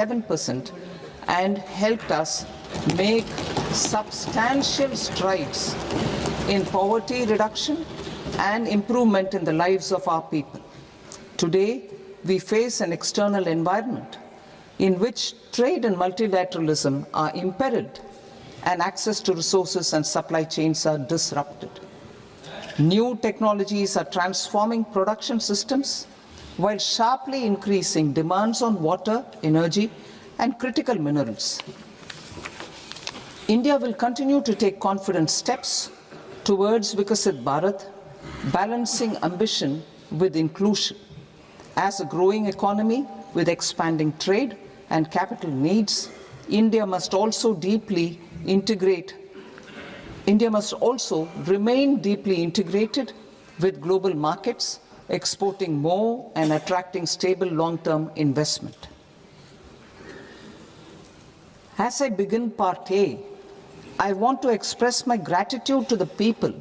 7% and helped us make substantial strides in poverty reduction and improvement in the lives of our people. Today, we face an external environment in which trade and multilateralism are imperiled and access to resources and supply chains are disrupted. New technologies are transforming production systems while sharply increasing demands on water, energy, and critical minerals. India will continue to take confident steps towards Vikasit Bharat, balancing ambition with inclusion. As a growing economy with expanding trade and capital needs, India must also remain deeply integrated with global markets, exporting more and attracting stable long-term investment. As I begin part A, I want to express my gratitude to the people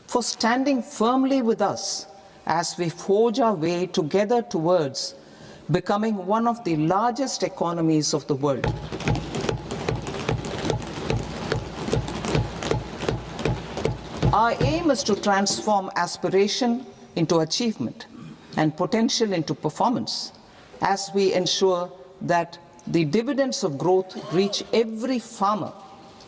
for standing firmly with us as we forge our way together towards becoming one of the largest economies of the world. Our aim is to transform aspiration into achievement and potential into performance as we ensure that the dividends of growth reach every farmer,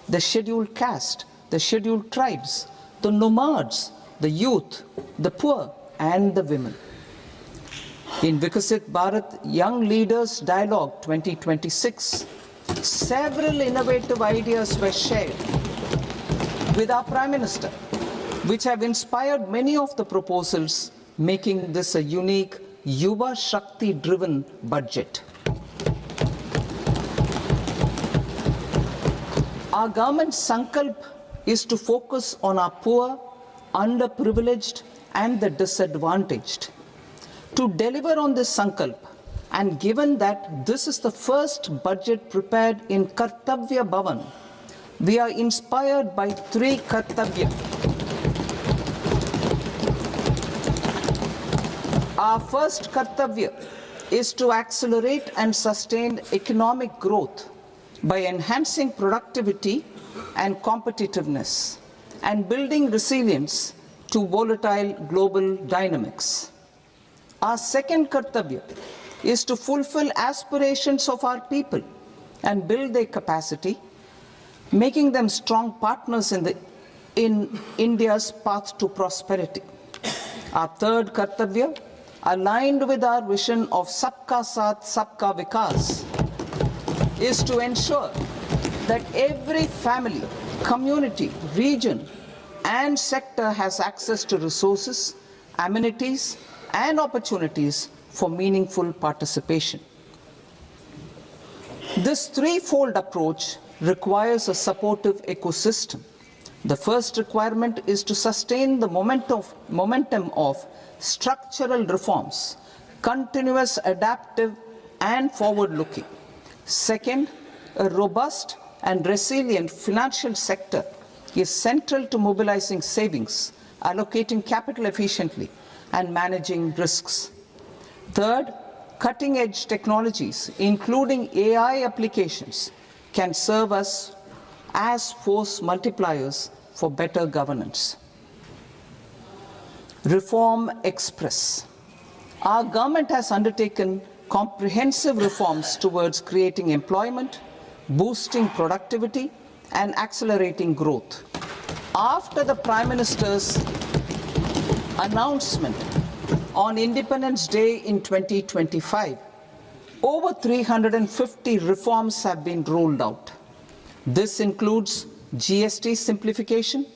the scheduled caste, the scheduled tribes, the nomads, the youth, the poor, and the women. In Vikasit Bharat Young Leaders Dialogue 2026, several innovative ideas were shared with our Prime Minister, which have inspired many of the proposals, making this a unique Yuva Shakti-driven budget. Our government's sankalp is to focus on our poor, underprivileged, and the disadvantaged. To deliver on this sankalp, and given that this is the first budget prepared in Kartavya Bhavan, we are inspired by three Kartavya. Our first Kartavya is to accelerate and sustain economic growth by enhancing productivity and competitiveness and building resilience to volatile global dynamics. Our second Kartavya is to fulfill aspirations of our people and build their capacity, making them strong partners in India's path to prosperity. Our third Kartavya, aligned with our vision of Sabka Saath, Sabka Vikas, is to ensure that every family, community, region, and sector has access to resources, amenities, and opportunities for meaningful participation. This threefold approach requires a supportive ecosystem. The first requirement is to sustain the momentum of structural reforms, continuous, adaptive, and forward-looking. Second, a robust and resilient financial sector is central to mobilizing savings, allocating capital efficiently, and managing risks. Third, cutting-edge technologies, including AI applications, can serve us as force multipliers for better governance. Reform Express. Our government has undertaken comprehensive reforms towards creating employment, boosting productivity, and accelerating growth. After the Prime Minister's announcement on Independence Day in 2025, over 350 reforms have been rolled out. This includes GST simplification,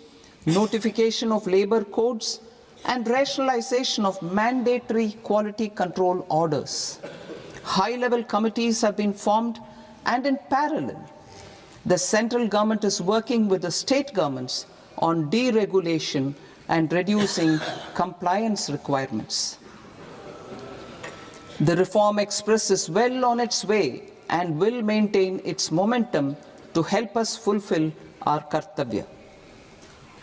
notification of labor codes, and rationalization of mandatory quality control orders. High-level committees have been formed, and in parallel, the central government is working with the state governments on deregulation and reducing compliance requirements. The Reform Express is well on its way and will maintain its momentum to help us fulfill our Kartavya.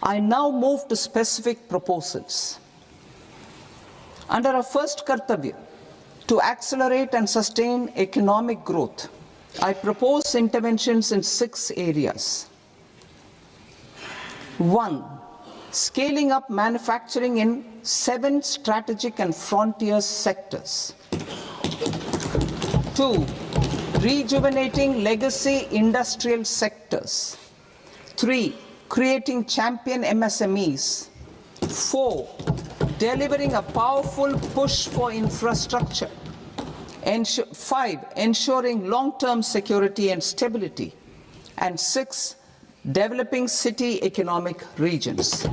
I now move to specific proposals. Under our first Kartavya, to accelerate and sustain economic growth, I propose interventions in 6 areas. 1. Scaling up manufacturing in 7 strategic and frontier sectors. 2. Rejuvenating legacy industrial sectors. 3. Creating champion MSMEs. 4. Delivering a powerful push for infrastructure. 5. Ensuring long-term security and stability. And 6. Developing city economic regions.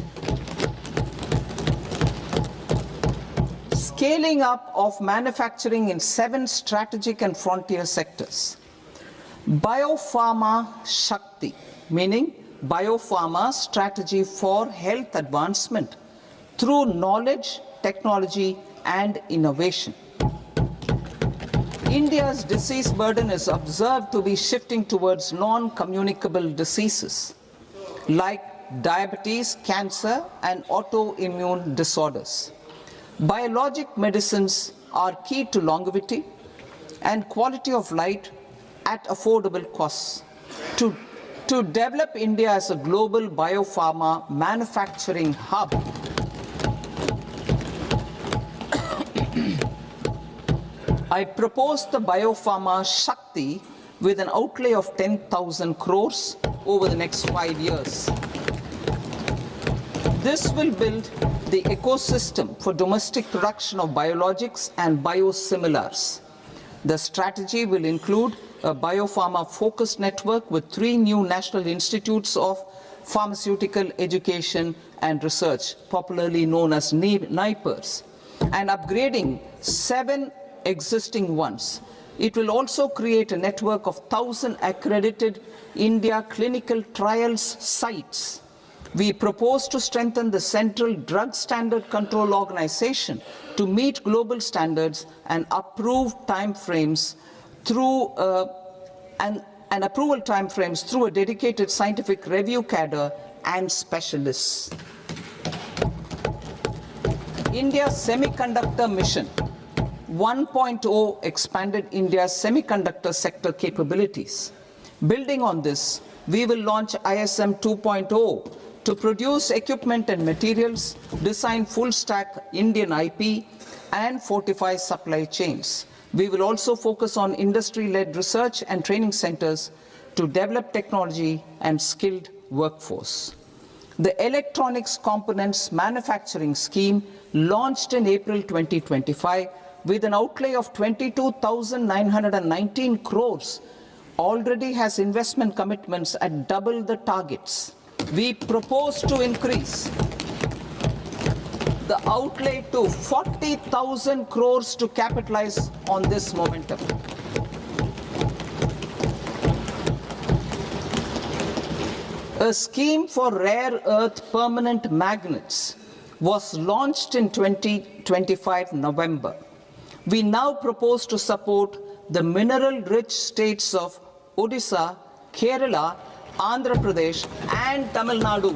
Scaling up of manufacturing in 7 strategic and frontier sectors. Biopharma Shakti, meaning biopharma strategy for health advancement through knowledge, technology, and innovation. India's disease burden is observed to be shifting towards non-communicable diseases like diabetes, cancer, and autoimmune disorders. Biologic medicines are key to longevity and quality of life at affordable costs. To develop India as a global biopharma manufacturing hub, I propose the Biopharma Shakti with an outlay of 10,000 crores over the next 5 years. This will build the ecosystem for domestic production of biologics and biosimilars. The strategy will include a biopharma-focused network with 3 new national institutes of pharmaceutical education and research, popularly known as NIPERs, and upgrading 7 existing ones. It will also create a network of 1,000 accredited India clinical trials sites. We propose to strengthen the Central Drug Standard Control Organization to meet global standards and approve timeframes through approval timeframes through a dedicated scientific review cadre and specialists. India's Semiconductor Mission 1.0 expanded India's semiconductor sector capabilities. Building on this, we will launch ISM 2.0 to produce equipment and materials, design full-stack Indian IP, and fortify supply chains. We will also focus on industry-led research and training centers to develop technology and skilled workforce. The Electronics Components Manufacturing Scheme, launched in April 2025, with an outlay of 22,919 crores, already has investment commitments at double the targets. We propose to increase the outlay to 40,000 crores to capitalize on this momentum. A scheme for rare earth permanent magnets was launched in 2025 November. We now propose to support the mineral-rich states of Odisha, Kerala, Andhra Pradesh, and Tamil Nadu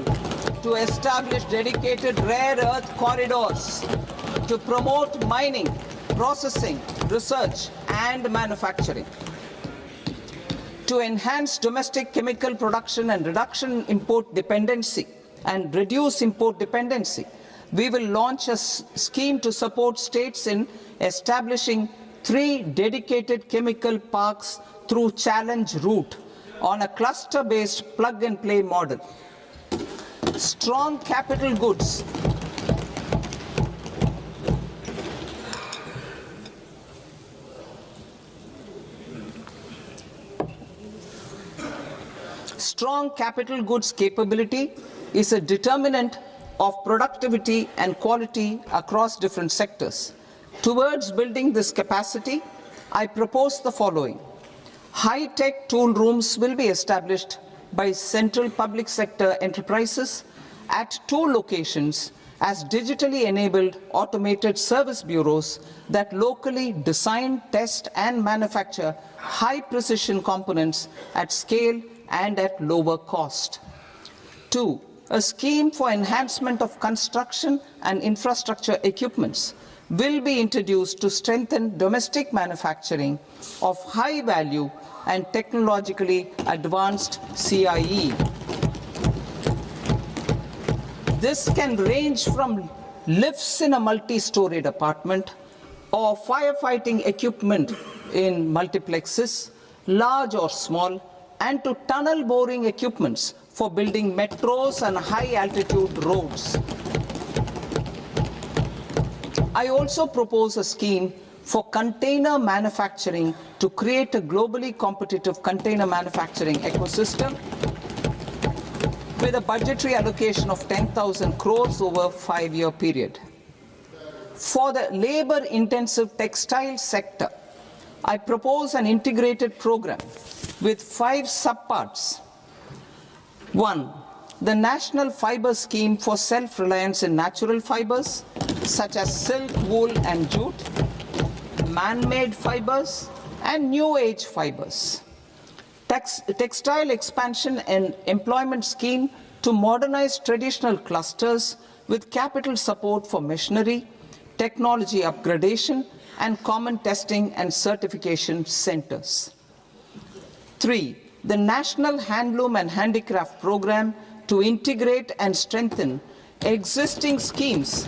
to establish dedicated rare earth corridors to promote mining, processing, research, and manufacturing. To enhance domestic chemical production and reduce import dependency, we will launch a scheme to support states in establishing 3 dedicated chemical parks through challenge route on a cluster-based plug-and-play model. Strong capital goods. Strong capital goods capability is a determinant of productivity and quality across different sectors. Towards building this capacity, I propose the following. High-tech tool rooms will be established by central public sector enterprises at 2 locations as digitally enabled automated service bureaus that locally design, test, and manufacture high-precision components at scale and at lower cost. 2. A scheme for enhancement of construction and infrastructure equipments will be introduced to strengthen domestic manufacturing of high value and technologically advanced CIE. This can range from lifts in a multi-storied apartment or firefighting equipment in multiplexes, large or small, and to tunnel boring equipments for building metros and high-altitude roads. I also propose a scheme for container manufacturing to create a globally competitive container manufacturing ecosystem with a budgetary allocation of 10,000 crores over a 5-year period. For the labor-intensive textile sector, I propose an integrated program with 5 subparts. 1. The National Fiber Scheme for Self-Reliance in Natural Fibers, such as silk, wool, and jute, man-made fibers, and new age fibers. Textile expansion and employment scheme to modernize traditional clusters with capital support for machinery, technology upgradation, and common testing and certification centers. 3. The National Handloom and Handicraft Program to integrate and strengthen existing schemes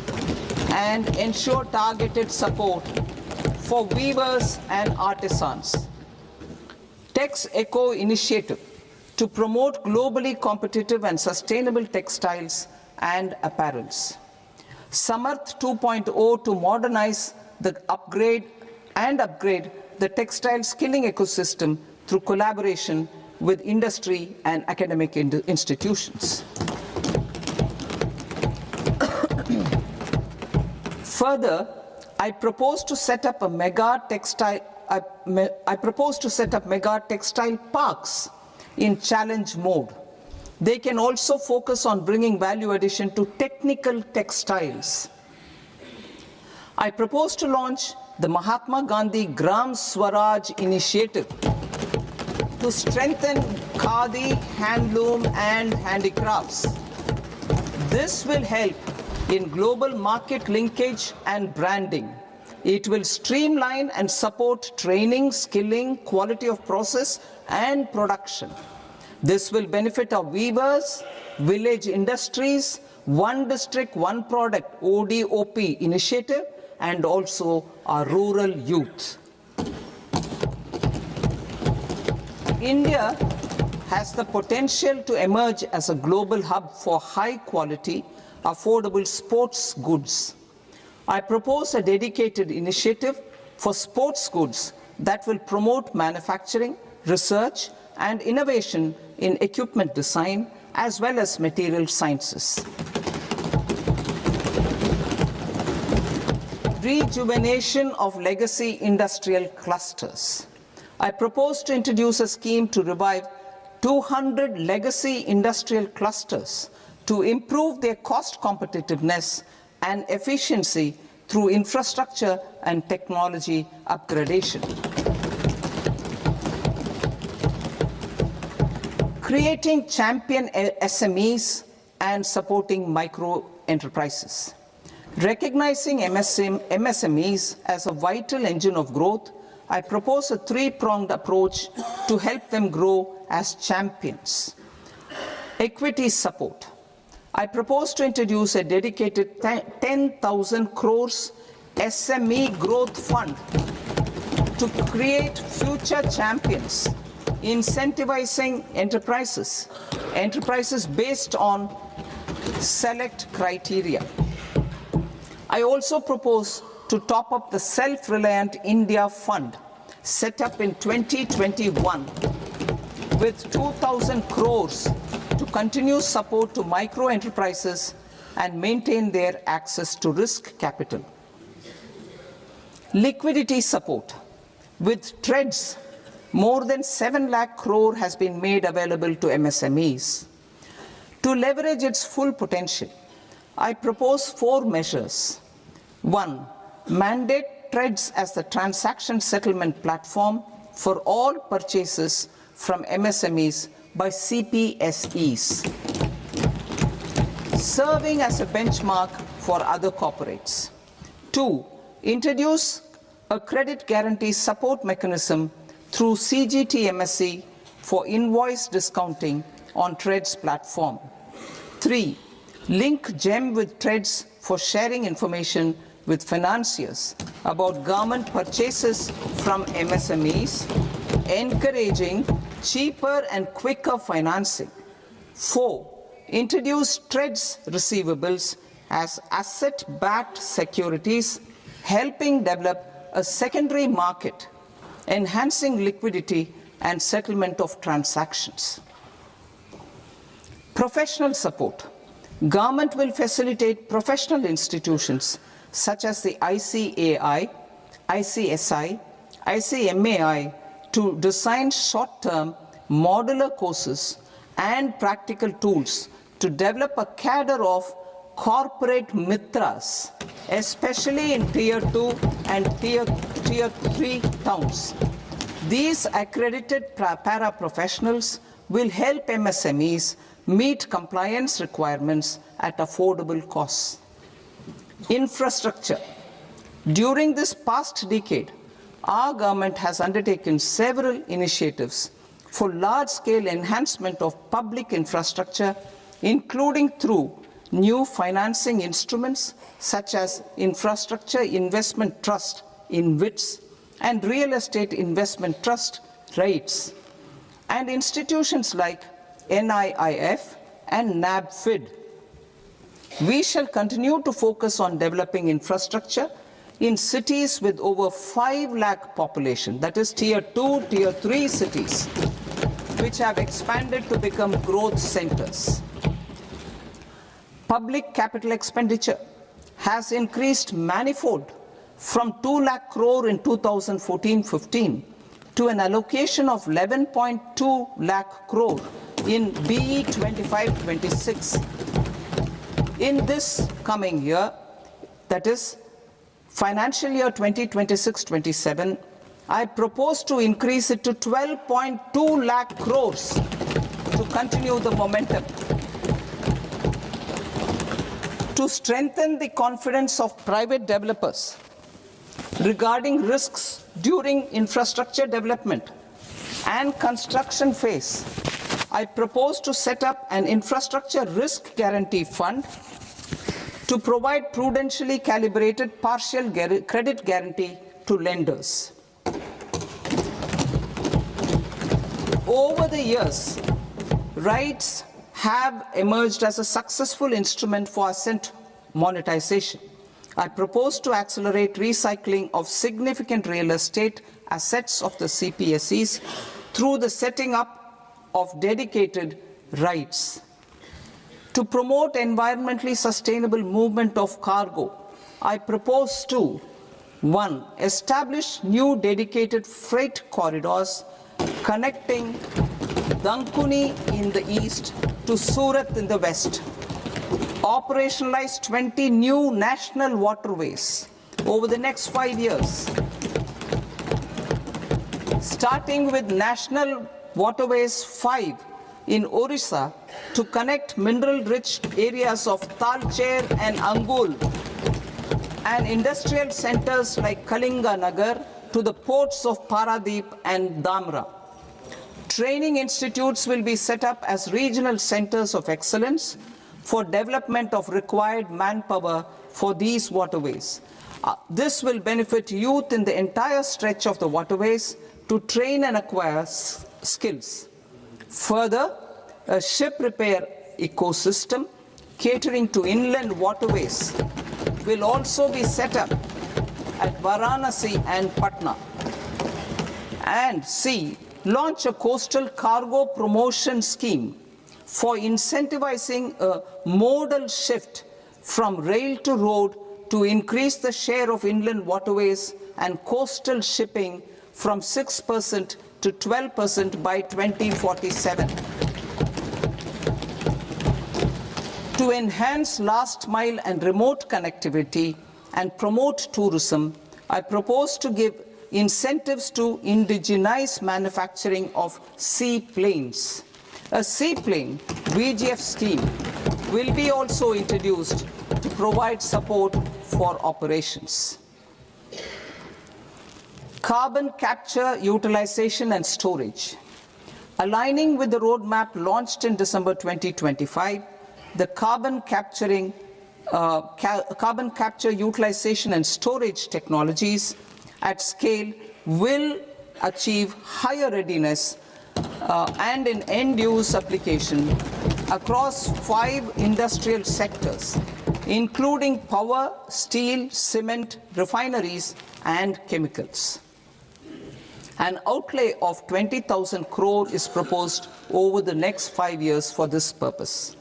and ensure targeted support for weavers and artisans. Tex Eco Initiative to promote globally competitive and sustainable textiles and apparels. Samarth 2.0 to modernize the upgrade the textile skilling ecosystem through collaboration with industry and academic institutions. Further, I propose to set up mega textile parks in challenge mode. They can also focus on bringing value addition to technical textiles. I propose to launch the Mahatma Gandhi Gram Swaraj initiative to strengthen khadi, handloom, and handicrafts. This will help in global market linkage and branding. It will streamline and support training, skilling, quality of process, and production. This will benefit our weavers, village industries, One District, One Product ODOP initiative, and also our rural youth. India has the potential to emerge as a global hub for high-quality, affordable sports goods. I propose a dedicated initiative for sports goods that will promote manufacturing, research, and innovation in equipment design as well as material sciences. Rejuvenation of legacy industrial clusters. I propose to introduce a scheme to revive 200 legacy industrial clusters to improve their cost competitiveness and efficiency through infrastructure and technology upgradation. Creating champion SMEs and supporting micro enterprises. Recognizing MSMEs as a vital engine of growth, I propose a 3-pronged approach to help them grow as champions. Equity support. I propose to introduce a dedicated 10,000 crores SME growth fund to create future champions, incentivizing enterprises based on select criteria. I also propose to top up the Self-Reliant India Fund, set up in 2021, with 2,000 crores to continue support to micro enterprises and maintain their access to risk capital. Liquidity support. With TREDS, more than 7 lakh crore has been made available to MSMEs. To leverage its full potential, I propose 4 measures. 1. Mandate TREDS as the transaction settlement platform for all purchases from MSMEs by CPSEs, serving as a benchmark for other corporates. 2. introduce a credit guarantee support mechanism through CGT MSE for invoice discounting on TREDS platform. 3. Link GEM with TREDS for sharing information with financiers about government purchases from MSMEs, encouraging cheaper and quicker financing. 4. Introduce TREDS receivables as asset-backed securities, helping develop a secondary market, enhancing liquidity and settlement of transactions. Professional support. Government will facilitate professional institutions such as the ICAI, ICSI, ICMAI to design short-term modular courses and practical tools to develop a cadre of corporate mitras, especially in Tier 2 and Tier 3 towns. These accredited para-professionals will help MSMEs meet compliance requirements at affordable costs. Infrastructure. During this past decade, our government has undertaken several initiatives for large-scale enhancement of public infrastructure, including through new financing instruments such as Infrastructure Investment Trust (InvITs) and Real Estate Investment Trust (REITs), and institutions like NIIF and NABFID. We shall continue to focus on developing infrastructure in cities with over 5 lakh population, that is Tier 2, Tier 3 cities, which have expanded to become growth centers. Public capital expenditure has increased manifold from 2 lakh crore in 2014-15 to an allocation of 11.2 lakh crore in BE 25-26. In this coming year, that is financial year 2026-27, I propose to increase it to 12.2 lakh crores to continue the momentum. To strengthen the confidence of private developers regarding risks during infrastructure development and construction phase, I propose to set up an infrastructure risk guarantee fund to provide prudentially calibrated partial credit guarantee to lenders. Over the years, REITs have emerged as a successful instrument for asset monetization. I propose to accelerate recycling of significant real estate assets of the CPSEs through the setting up of dedicated REITs. To promote environmentally sustainable movement of cargo, I propose to 1. Establish new dedicated freight corridors connecting Dankuni in the east to Surat in the west. Operationalize 20 new national waterways over the next 5 years, starting with National Waterways 5 in Orissa to connect mineral-rich areas of Talcher and Angul and industrial centers like Kalinga Nagar to the ports of Paradeep and Dhamra. Training institutes will be set up as regional centers of excellence for development of required manpower for these waterways. This will benefit youth in the entire stretch of the waterways to train and acquire skills. Further, a ship repair ecosystem catering to inland waterways will also be set up at Varanasi and Patna. And C, launch a coastal cargo promotion scheme for incentivizing a modal shift from rail to road to increase the share of inland waterways and coastal shipping from 6% to 12% by 2047. To enhance last mile and remote connectivity and promote tourism, I propose to give incentives to indigenize manufacturing of seaplanes. A seaplane VGF scheme will be also introduced to provide support for operations. Carbon capture, utilization and storage. Aligning with the roadmap launched in December 2025, the carbon capture, utilization and storage technologies at scale will achieve higher readiness and in end-use application across 5 industrial sectors, including power, steel, cement, refineries, and chemicals. An outlay of 20,000 crore is proposed over the next 5 years for this purpose.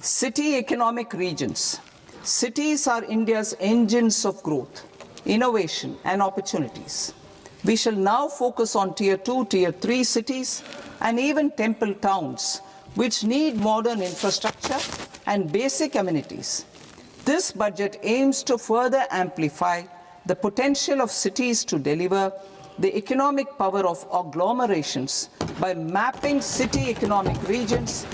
City economic regions. Cities are India's engines of growth, innovation, and opportunities. We shall now focus on Tier 2, Tier 3 cities, and even temple towns, which need modern infrastructure and basic amenities. This budget aims to further amplify the potential of cities to deliver the economic power of agglomerations by mapping city economic regions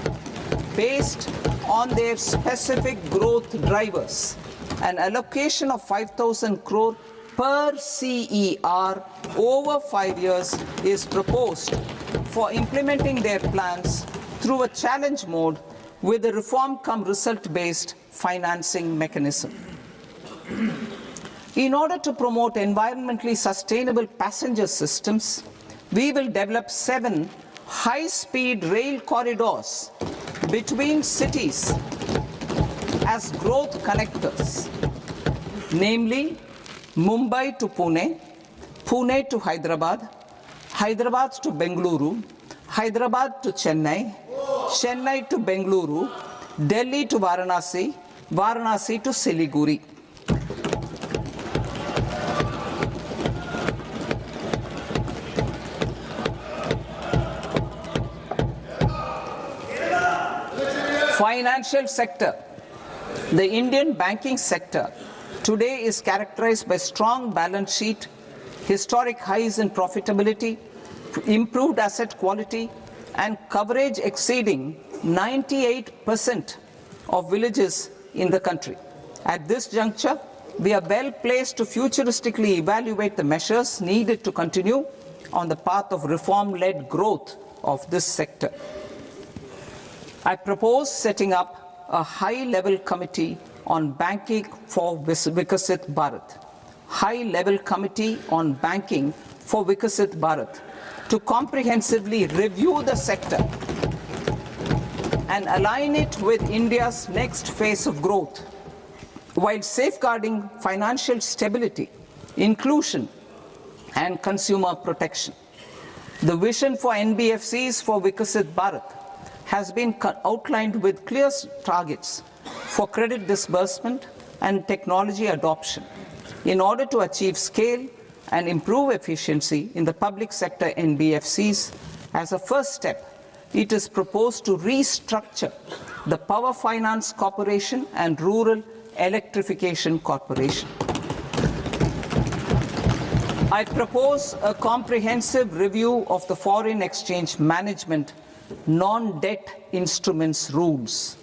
based on their specific growth drivers. An allocation of 5,000 crore per CER over 5 years is proposed for implementing their plans through a challenge mode with a reform-cum-result-based financing mechanism. In order to promote environmentally sustainable passenger systems, we will develop 7 high-speed rail corridors between cities as growth connectors, namely Mumbai to Pune, Pune to Hyderabad, Hyderabad to Bengaluru, Hyderabad to Chennai, Chennai to Bengaluru, Delhi to Varanasi, Varanasi to Siliguri. Financial sector. The Indian banking sector today is characterized by strong balance sheet, historic highs in profitability, improved asset quality, and coverage exceeding 98% of villages in the country. At this juncture, we are well placed to futuristically evaluate the measures needed to continue on the path of reform-led growth of this sector. I propose setting up a high-level committee on banking for Vikasit Bharat. High-level committee on banking for Vikasit Bharat to comprehensively review the sector and align it with India's next phase of growth, while safeguarding financial stability, inclusion, and consumer protection. The vision for NBFCs for Vikasit Bharat has been outlined with clear targets for credit disbursement and technology adoption in order to achieve scale and improve efficiency in the public sector NBFCs. As a first step, it is proposed to restructure the Power Finance Corporation and Rural Electrification Corporation. I propose a comprehensive review of the foreign exchange management non-debt instruments rules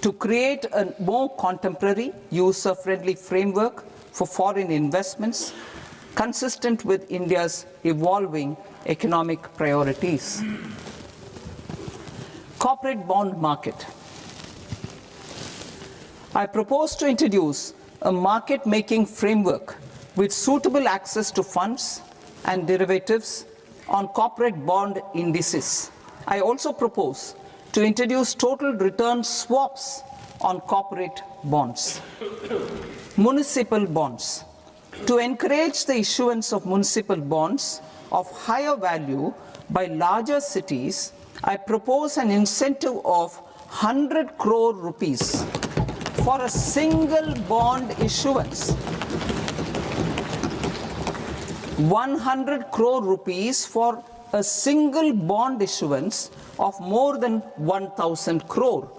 to create a more contemporary, user-friendly framework for foreign investments consistent with India's evolving economic priorities. Corporate bond market. I propose to introduce a market-making framework with suitable access to funds and derivatives on corporate bond indices. I also propose to introduce total return swaps on corporate bonds. Municipal bonds. To encourage the issuance of municipal bonds of higher value by larger cities, I propose an incentive of 100 crore rupees for a single bond issuance. 100 crore rupees for a single bond issuance of more than 1,000 crore.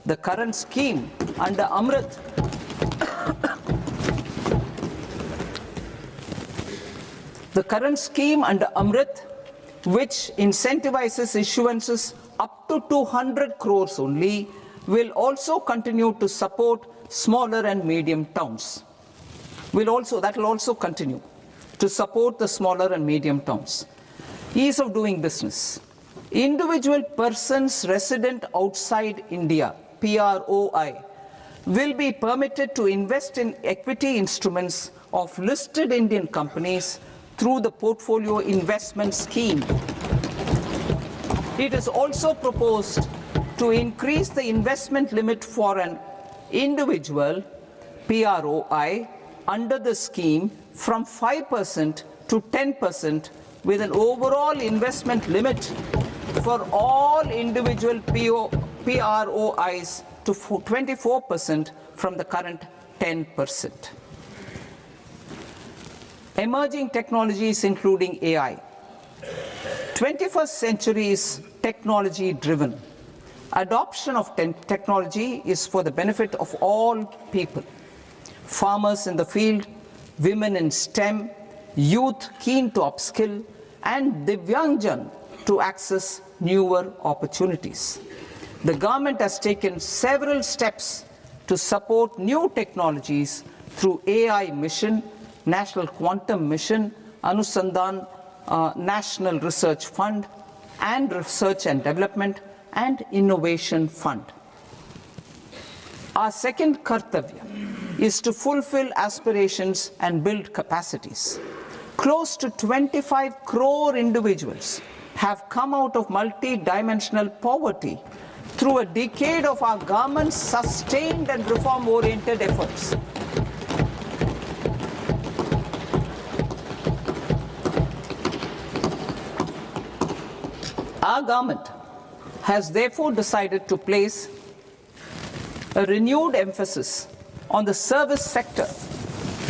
The current scheme under Amrit which incentivizes issuances up to 200 crores only, will also continue to support smaller and medium towns. That will also continue. to support the smaller and medium towns. Ease of doing business. Individual persons resident outside India, PROI, will be permitted to invest in equity instruments of listed Indian companies through the Portfolio Investment Scheme. It is also proposed to increase the investment limit for an individual PROI under the scheme from 5% to 10%, with an overall investment limit for all individual PROIs to 24% from the current 10%. Emerging technologies including AI. 21st century is technology driven. Adoption of technology is for the benefit of all people. Farmers in the field, women in STEM, youth keen to upskill, and Divyangjan to access newer opportunities. The government has taken several steps to support new technologies through AI Mission, National Quantum Mission, Anusandhan National Research Fund, and Research and Development and Innovation Fund. Our second kartavya is to fulfill aspirations and build capacities. Close to 25 crore individuals have come out of multi-dimensional poverty through a decade of our government's sustained and reform-oriented efforts. Our government has therefore decided to place a renewed emphasis on the service sector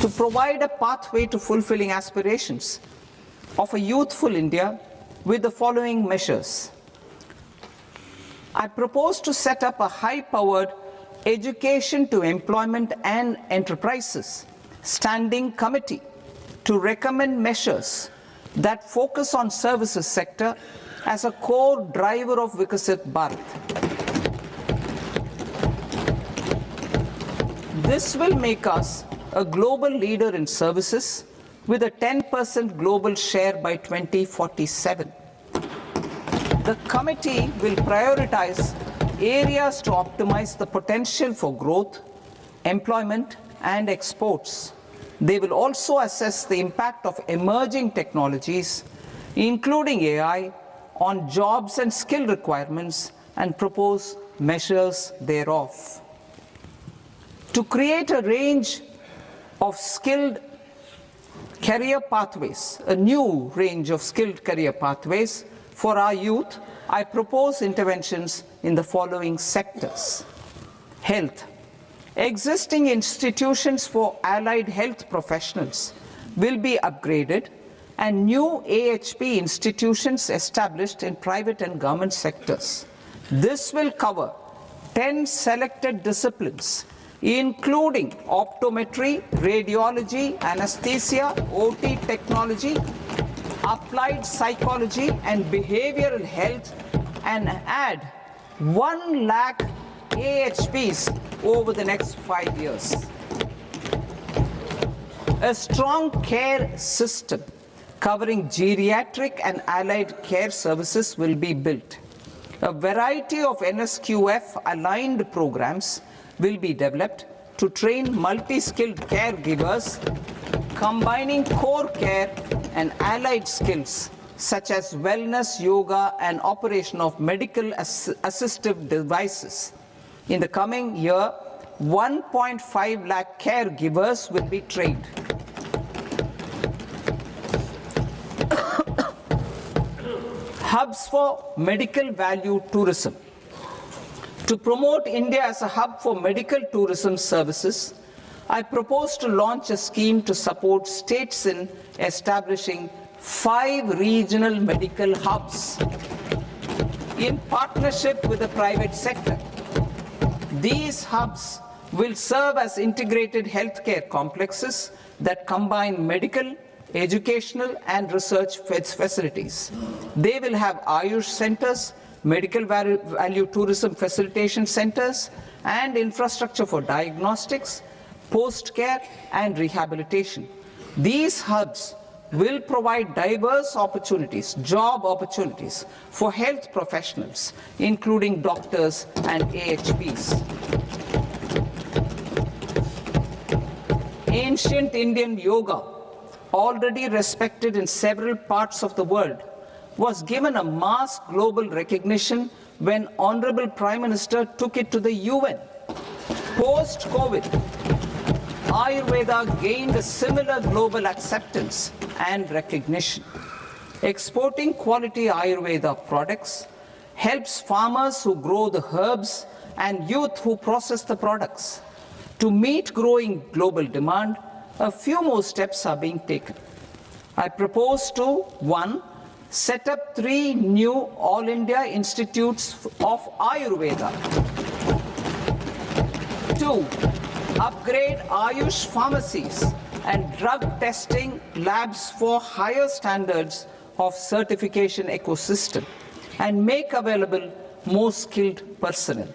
to provide a pathway to fulfilling aspirations of a youthful India with the following measures. I propose to set up a high-powered education to employment and enterprises standing committee to recommend measures that focus on services sector as a core driver of Vikasit Bharat. This will make us a global leader in services with a 10% global share by 2047. The committee will prioritize areas to optimize the potential for growth, employment, and exports. They will also assess the impact of emerging technologies, including AI, on jobs and skill requirements and propose measures thereof. To create a range of skilled career pathways, a new range of skilled career pathways for our youth, I propose interventions in the following sectors. Health. Existing institutions for allied health professionals will be upgraded and new AHP institutions established in private and government sectors. This will cover 10 selected disciplines, including optometry, radiology, anesthesia, OT technology, applied psychology and behavioral health, and add 1 lakh AHPs over the next 5 years. A strong care system covering geriatric and allied care services will be built. A variety of NSQF aligned programs will be developed to train multi-skilled caregivers, combining core care and allied skills such as wellness, yoga, and operation of medical assistive devices. In the coming year, 1.5 lakh caregivers will be trained. Hubs for medical value tourism. To promote India as a hub for medical tourism services, I propose to launch a scheme to support states in establishing 5 regional medical hubs in partnership with the private sector. These hubs will serve as integrated healthcare complexes that combine medical, educational, and research facilities. They will have Ayush centers, medical value tourism facilitation centers, and infrastructure for diagnostics, post-care, and rehabilitation. These hubs will provide diverse opportunities, job opportunities for health professionals, including doctors and AHPs. Ancient Indian yoga, already respected in several parts of the world, was given a mass global recognition when Honorable Prime Minister took it to the UN. Post-COVID, Ayurveda gained a similar global acceptance and recognition. Exporting quality Ayurveda products helps farmers who grow the herbs and youth who process the products. To meet growing global demand, a few more steps are being taken. I propose to 1. Set up 3 new All India Institutes of Ayurveda. 2. Upgrade Ayush pharmacies and drug testing labs for higher standards of certification ecosystem and make available more skilled personnel.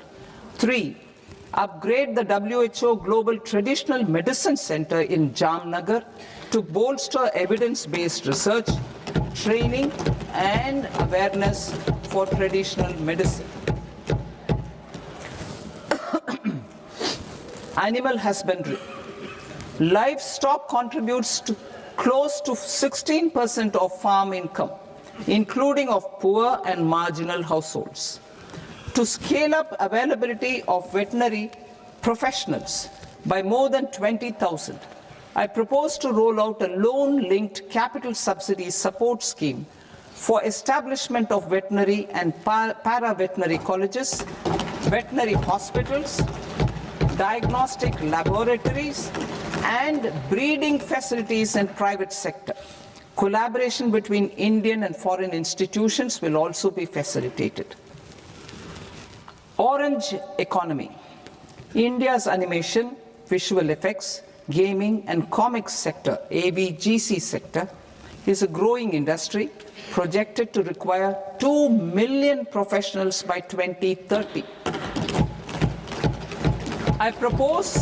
3. Upgrade the WHO Global Traditional Medicine Center in Jamnagar to bolster evidence-based research, training and awareness for traditional medicine. Animal husbandry. Livestock contributes to close to 16% of farm income, including of poor and marginal households. To scale up availability of veterinary professionals by more than 20,000, I propose to roll out a loan-linked capital subsidy support scheme for establishment of veterinary and para-veterinary colleges, veterinary hospitals, diagnostic laboratories, and breeding facilities in private sector. Collaboration between Indian and foreign institutions will also be facilitated. Orange economy. India's animation, visual effects, gaming and comics sector, AVGC sector, is a growing industry projected to require 2 million professionals by 2030. I propose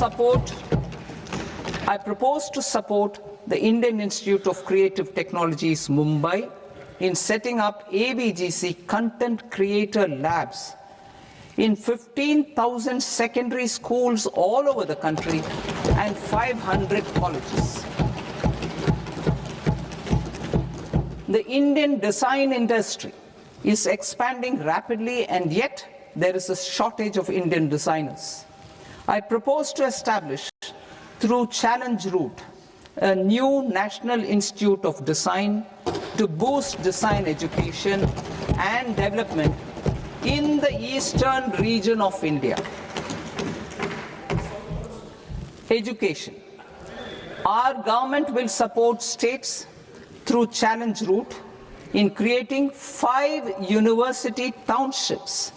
to support the Indian Institute of Creative Technologies, Mumbai, in setting up AVGC content creator labs in 15,000 secondary schools all over the country and 500 colleges. The Indian design industry is expanding rapidly, and yet there is a shortage of Indian designers. I propose to establish, through Challenge Route, a new National Institute of Design to boost design education and development in the eastern region of India. Education. Our government will support states through Challenge Route in creating 5 university townships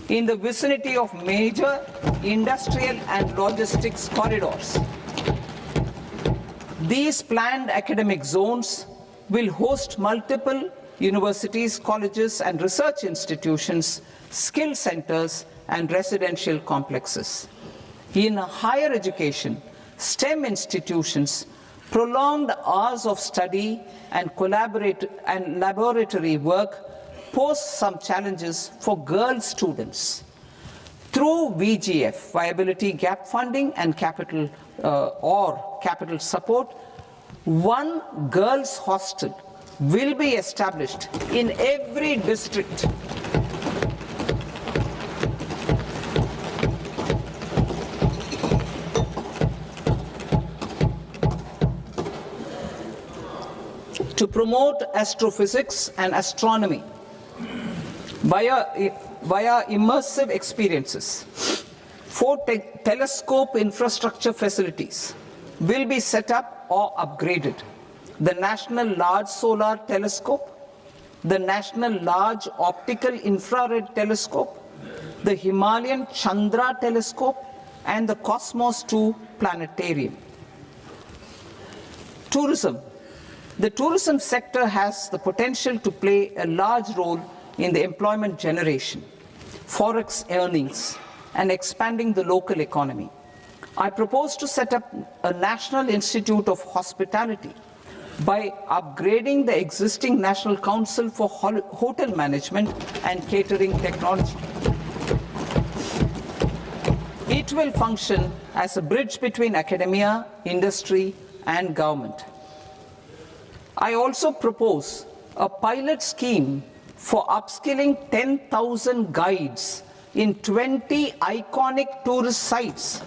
in the vicinity of major industrial and logistics corridors. These planned academic zones will host multiple universities, colleges and research institutions, skill centers and residential complexes. In higher education, STEM institutions, prolonged hours of study and laboratory work pose some challenges for girl students. Through VGF, Viability Gap Funding and capital support, 1 girls' hostel will be established in every district. To promote astrophysics and astronomy via immersive experiences, 4 telescope infrastructure facilities will be set up or upgraded. The National Large Solar Telescope, the National Large Optical Infrared Telescope, the Himalayan Chandra Telescope, and the Cosmos 2 Planetarium. Tourism. The tourism sector has the potential to play a large role in the employment generation, forex earnings, and expanding the local economy. I propose to set up a National Institute of Hospitality by upgrading the existing National Council for Hotel Management and Catering Technology. It will function as a bridge between academia, industry, and government. I also propose a pilot scheme for upskilling 10,000 guides in 20 iconic tourist sites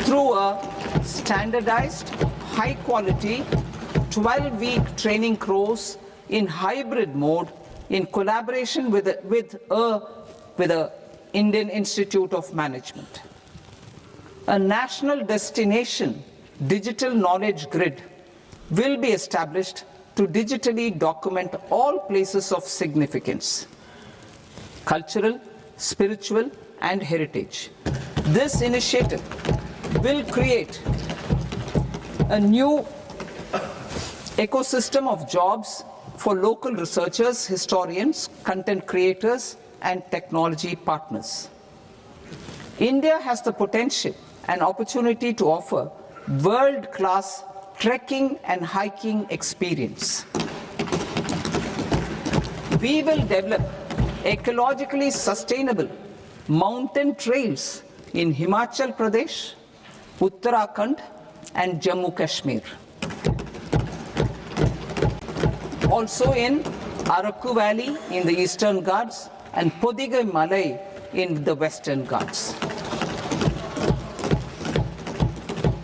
through a standardized, high-quality, 12-week training course in hybrid mode in collaboration with the Indian Institute of Management. A national destination digital knowledge grid will be established to digitally document all places of significance, cultural, spiritual, and heritage. This initiative will create a new ecosystem of jobs for local researchers, historians, content creators, and technology partners. India has the potential and opportunity to offer world-class trekking and hiking experience. We will develop ecologically sustainable mountain trails in Himachal Pradesh, Uttarakhand, and Jammu Kashmir. Also in Araku Valley in the Eastern Ghats and Podigai Malai in the Western Ghats.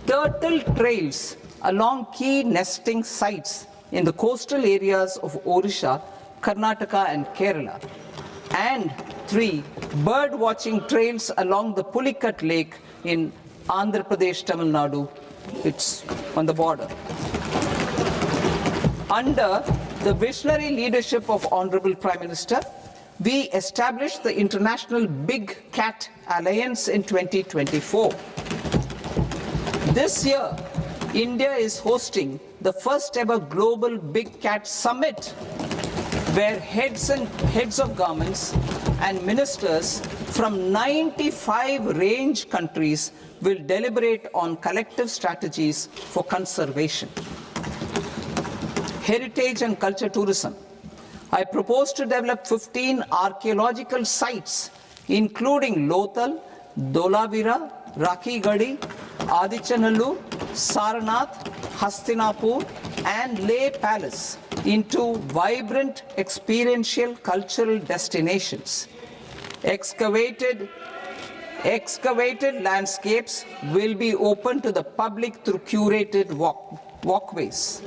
Turtle trails along key nesting sites in the coastal areas of Odisha, Karnataka, and Kerala. And 3 bird watching trails along the Pulikat Lake in Andhra Pradesh, Tamil Nadu. It's on the border. Under the visionary leadership of Honorable Prime Minister, we established the International Big Cat Alliance in 2024. This year, India is hosting the first ever Global Big Cat Summit, where heads of governments and ministers from 95 range countries will deliberate on collective strategies for conservation. Heritage and culture tourism. I propose to develop 15 archaeological sites, including Lothal, Dolavira, Rakhi Gadi, Adichanallur, Saranath, Hastinapur, and Leh Palace into vibrant experiential cultural destinations. Excavated landscapes will be open to the public through curated walkways.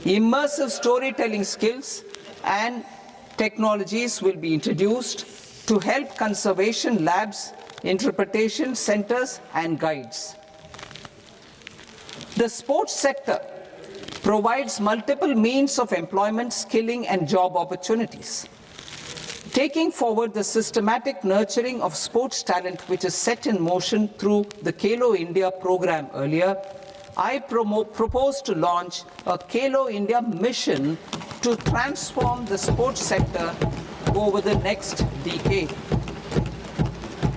Immersive storytelling skills and technologies will be introduced to help conservation labs, interpretation centers, and guides. The sports sector provides multiple means of employment, skilling, and job opportunities. Taking forward the systematic nurturing of sports talent, which is set in motion through the Khelo India program earlier, I propose to launch a Khelo India mission to transform the sports sector over the next decade.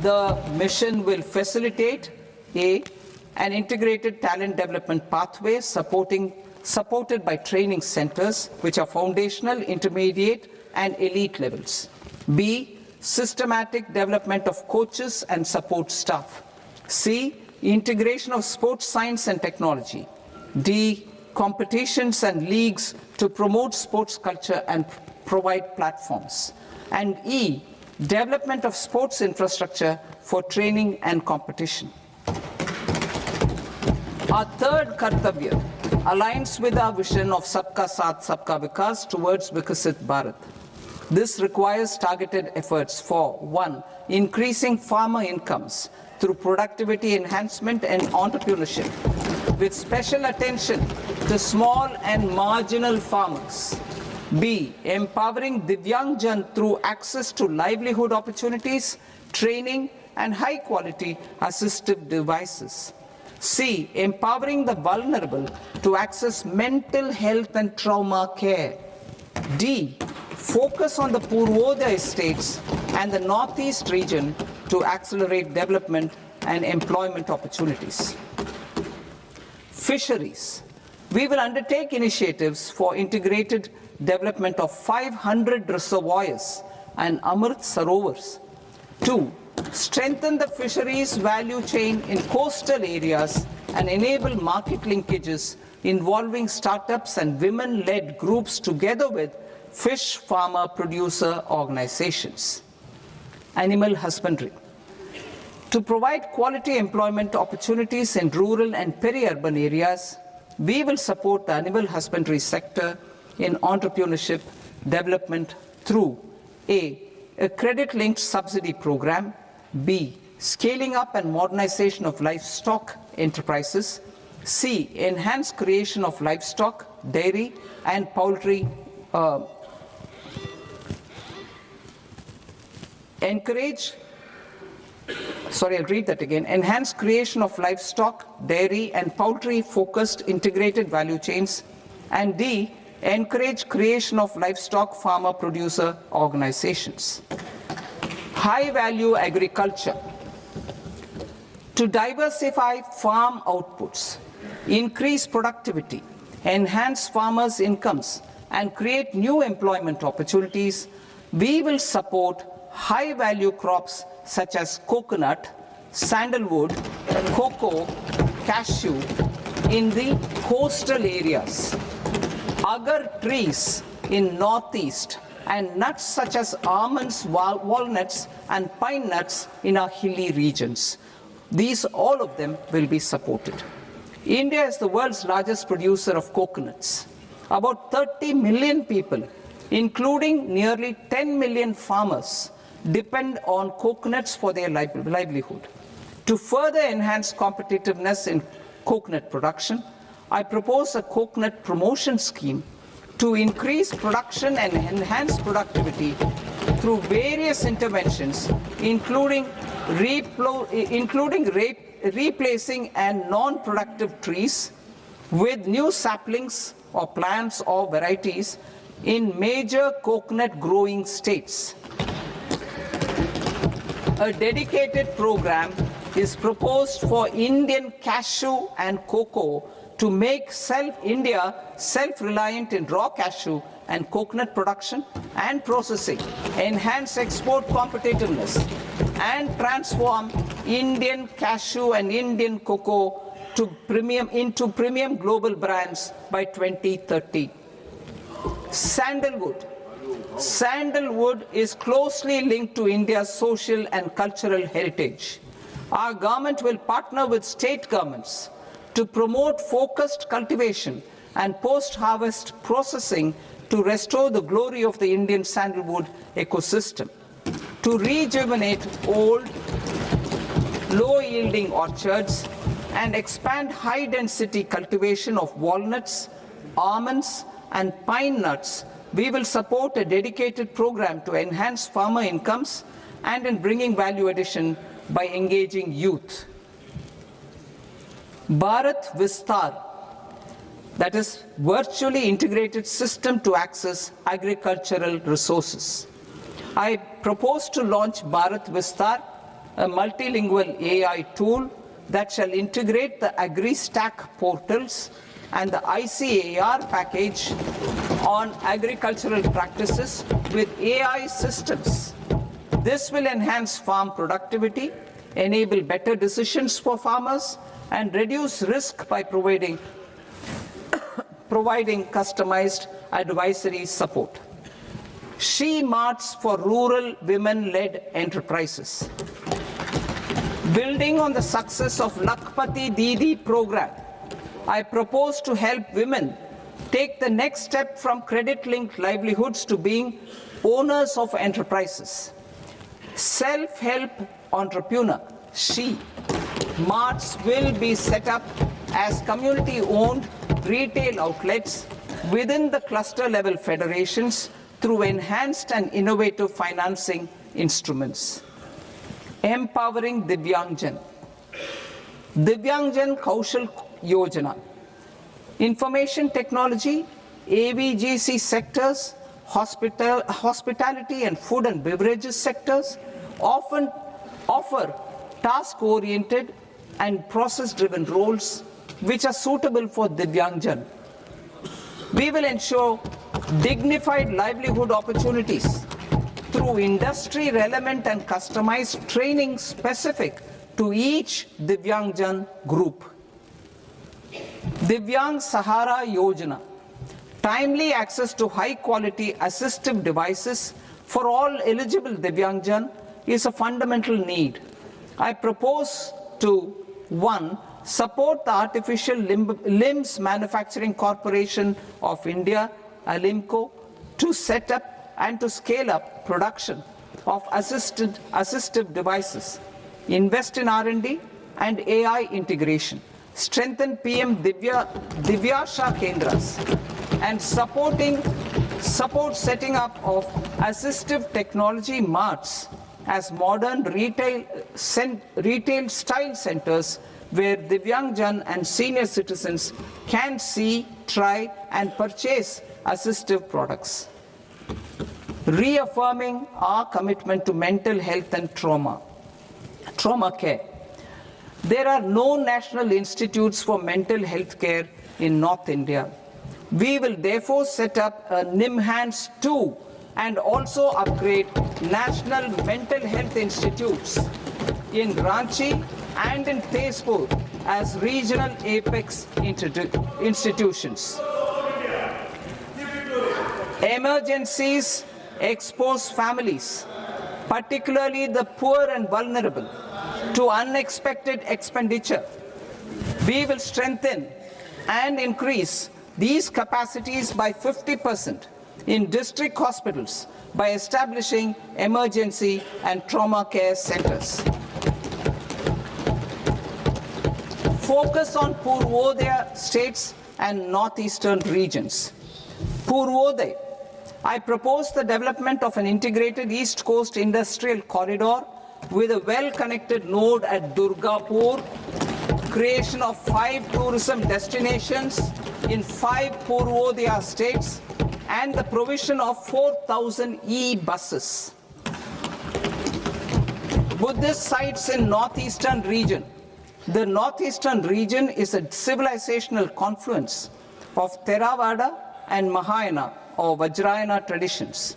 The mission will facilitate an integrated talent development pathway supported by training centers, which are foundational, intermediate, and elite levels. B, systematic development of coaches and support staff. C, integration of sports science and technology. D, competitions and leagues to promote sports culture and provide platforms. And E, development of sports infrastructure for training and competition. Our third Kartavya aligns with our vision of Sabka Saath, Sabka Vikas towards Vikasit Bharat. This requires targeted efforts for 1, increasing farmer incomes through productivity enhancement and entrepreneurship, with special attention to small and marginal farmers. B, empowering Divyangjan through access to livelihood opportunities, training, and high-quality assistive devices. C, empowering the vulnerable to access mental health and trauma care. D, focus on the Purvodaya states and the Northeast region to accelerate development and employment opportunities. Fisheries. We will undertake initiatives for integrated development of 500 reservoirs and Amrit Sarovars. 2. Strengthen the fisheries value chain in coastal areas and enable market linkages involving startups and women-led groups together with fish farmer producer organizations. Animal husbandry. To provide quality employment opportunities in rural and peri-urban areas, we will support the animal husbandry sector in entrepreneurship development through A credit-linked subsidy program, B, scaling up and modernization of livestock enterprises, C, enhanced creation of livestock, dairy and poultry, enhanced creation of livestock, dairy and poultry focused integrated value chains, and D, encourage creation of livestock farmer producer organizations. High value agriculture. To diversify farm outputs, increase productivity, enhance farmers' incomes, and create new employment opportunities, we will support high value crops such as coconut, sandalwood, cocoa, cashew in the coastal areas, agar trees in northeast, and nuts such as almonds, walnuts, and pine nuts in our hilly regions. These, all of them, will be supported. India is the world's largest producer of coconuts. About 30 million people, including nearly 10 million farmers, depend on coconuts for their livelihood. To further enhance competitiveness in coconut production, I propose a coconut promotion scheme to increase production and enhance productivity through various interventions, including replacing and non-productive trees with new saplings or plants or varieties in major coconut growing states. A dedicated program is proposed for Indian cashew and cocoa to make India self-reliant in raw cashew and coconut production and processing, enhance export competitiveness, and transform Indian cashew and Indian cocoa into premium global brands by 2030. Sandalwood. Sandalwood is closely linked to India's social and cultural heritage. Our government will partner with state governments to promote focused cultivation and post-harvest processing to restore the glory of the Indian sandalwood ecosystem, to rejuvenate old, low-yielding orchards, and expand high-density cultivation of walnuts, almonds, and pine nuts. We will support a dedicated program to enhance farmer incomes and in bringing value addition by engaging youth. Bharat Vistar, that is virtually integrated system to access agricultural resources. I propose to launch Bharat Vistar, a multilingual AI tool that shall integrate the AgriStack portals and the ICAR package on agricultural practices with AI systems. This will enhance farm productivity, enable better decisions for farmers, and reduce risk by providing customized advisory support. She-Marts for rural women-led enterprises. Building on the success of Lakpati Didi program, I propose to help women take the next step from credit-linked livelihoods to being owners of enterprises. Self-help entrepreneur, She-Marts will be set up as community-owned retail outlets within the cluster-level federations through enhanced and innovative financing instruments. Empowering Divyangjan. Divyangjan Kaushal Yojana. Information technology, AVGC sectors, hospitality and food and beverages sectors often offer task-oriented and process-driven roles which are suitable for Divyangjan We will ensure dignified livelihood opportunities through industry-relevant and customized training specific to each Divyangjan group. Divyang Sahara Yojana, timely access to high-quality assistive devices for all eligible Divyangjan is a fundamental need. I propose to 1. Support the Artificial Limbs Manufacturing Corporation of India, Alimco, to set up and to scale up production of assistive devices, invest in R&D and AI integration, strengthen PM Divyasha Kendras, and support setting up of assistive technology marts as modern retail style centers where Divyangjan and senior citizens can see, try and purchase assistive products. Reaffirming our commitment to mental health and trauma care. There are no national institutes for mental health care in North India. We will therefore set up a NIMHANS 2 and also upgrade national mental health institutes in Ranchi and in Tezpur as regional apex institutions. Emergencies expose families, particularly the poor and vulnerable, to unexpected expenditure. We will strengthen and increase these capacities by 50% in district hospitals by establishing emergency and trauma care centers. Focus on Purvodaya states and northeastern regions. Purvodaya, I propose the development of an integrated East Coast industrial corridor with a well-connected node at Durgapur, creation of 5 tourism destinations in 5 Purvodaya states, and the provision of 4,000 e-buses. Buddhist sites in northeastern region. The northeastern region is a civilizational confluence of Theravada and Mahayana or Vajrayana traditions.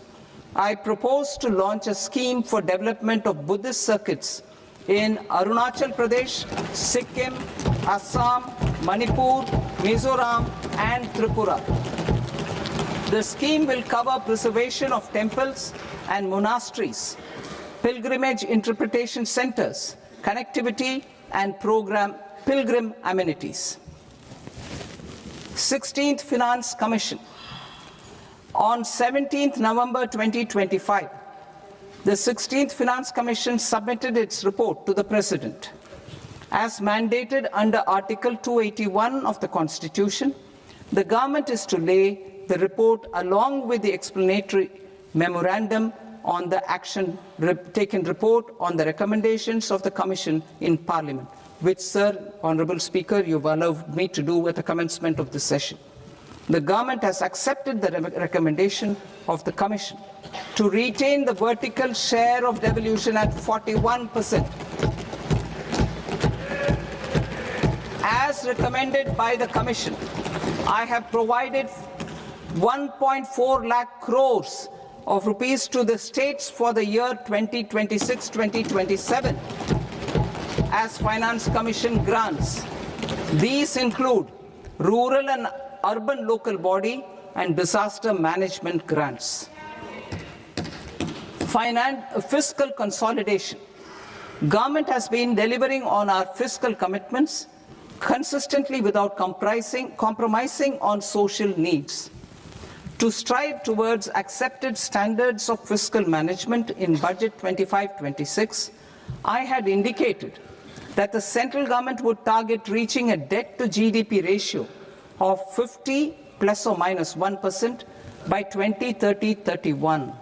I propose to launch a scheme for development of Buddhist circuits in Arunachal Pradesh, Sikkim, Assam, Manipur, Mizoram, and Tripura. The scheme will cover preservation of temples and monasteries, pilgrimage interpretation centers, connectivity, and pilgrim amenities. 16th Finance Commission. On 17th November 2025, the 16th Finance Commission submitted its report to the President. As mandated under Article 281 of the Constitution, the government is to lay the report along with the explanatory memorandum on the action taken report on the recommendations of the Commission in Parliament, which, Sir, Honourable Speaker, you've allowed me to do at the commencement of this session. The government has accepted the recommendation of the Commission to retain the vertical share of devolution at 41%. As recommended by the Commission, I have provided 1.4 lakh crores of rupees to the states for the year 2026-2027 as Finance Commission grants. These include rural and urban local body and disaster management grants. Fiscal consolidation. Government has been delivering on our fiscal commitments consistently without compromising on social needs. To strive towards accepted standards of fiscal management in Budget 25-26, I had indicated that the central government would target reaching a debt to GDP ratio of 50 plus or minus 1% by 2030-31.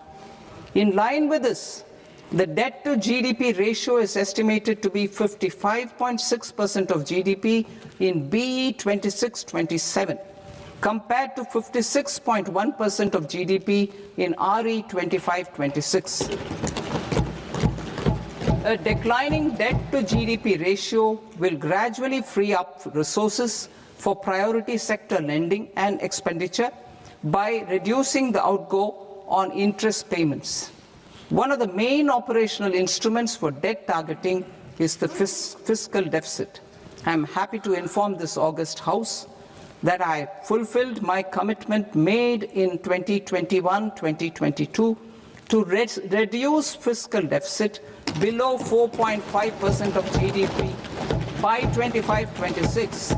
In line with this, the debt to GDP ratio is estimated to be 55.6% of GDP in BE 26-27. compared to 56.1% of GDP in RE 25-26. A declining debt to GDP ratio will gradually free up resources for priority sector lending and expenditure by reducing the outgo on interest payments. One of the main operational instruments for debt targeting is the fiscal deficit. I am happy to inform this august House that I fulfilled my commitment made in 2021-2022 to reduce fiscal deficit below 4.5% of GDP by 25-26.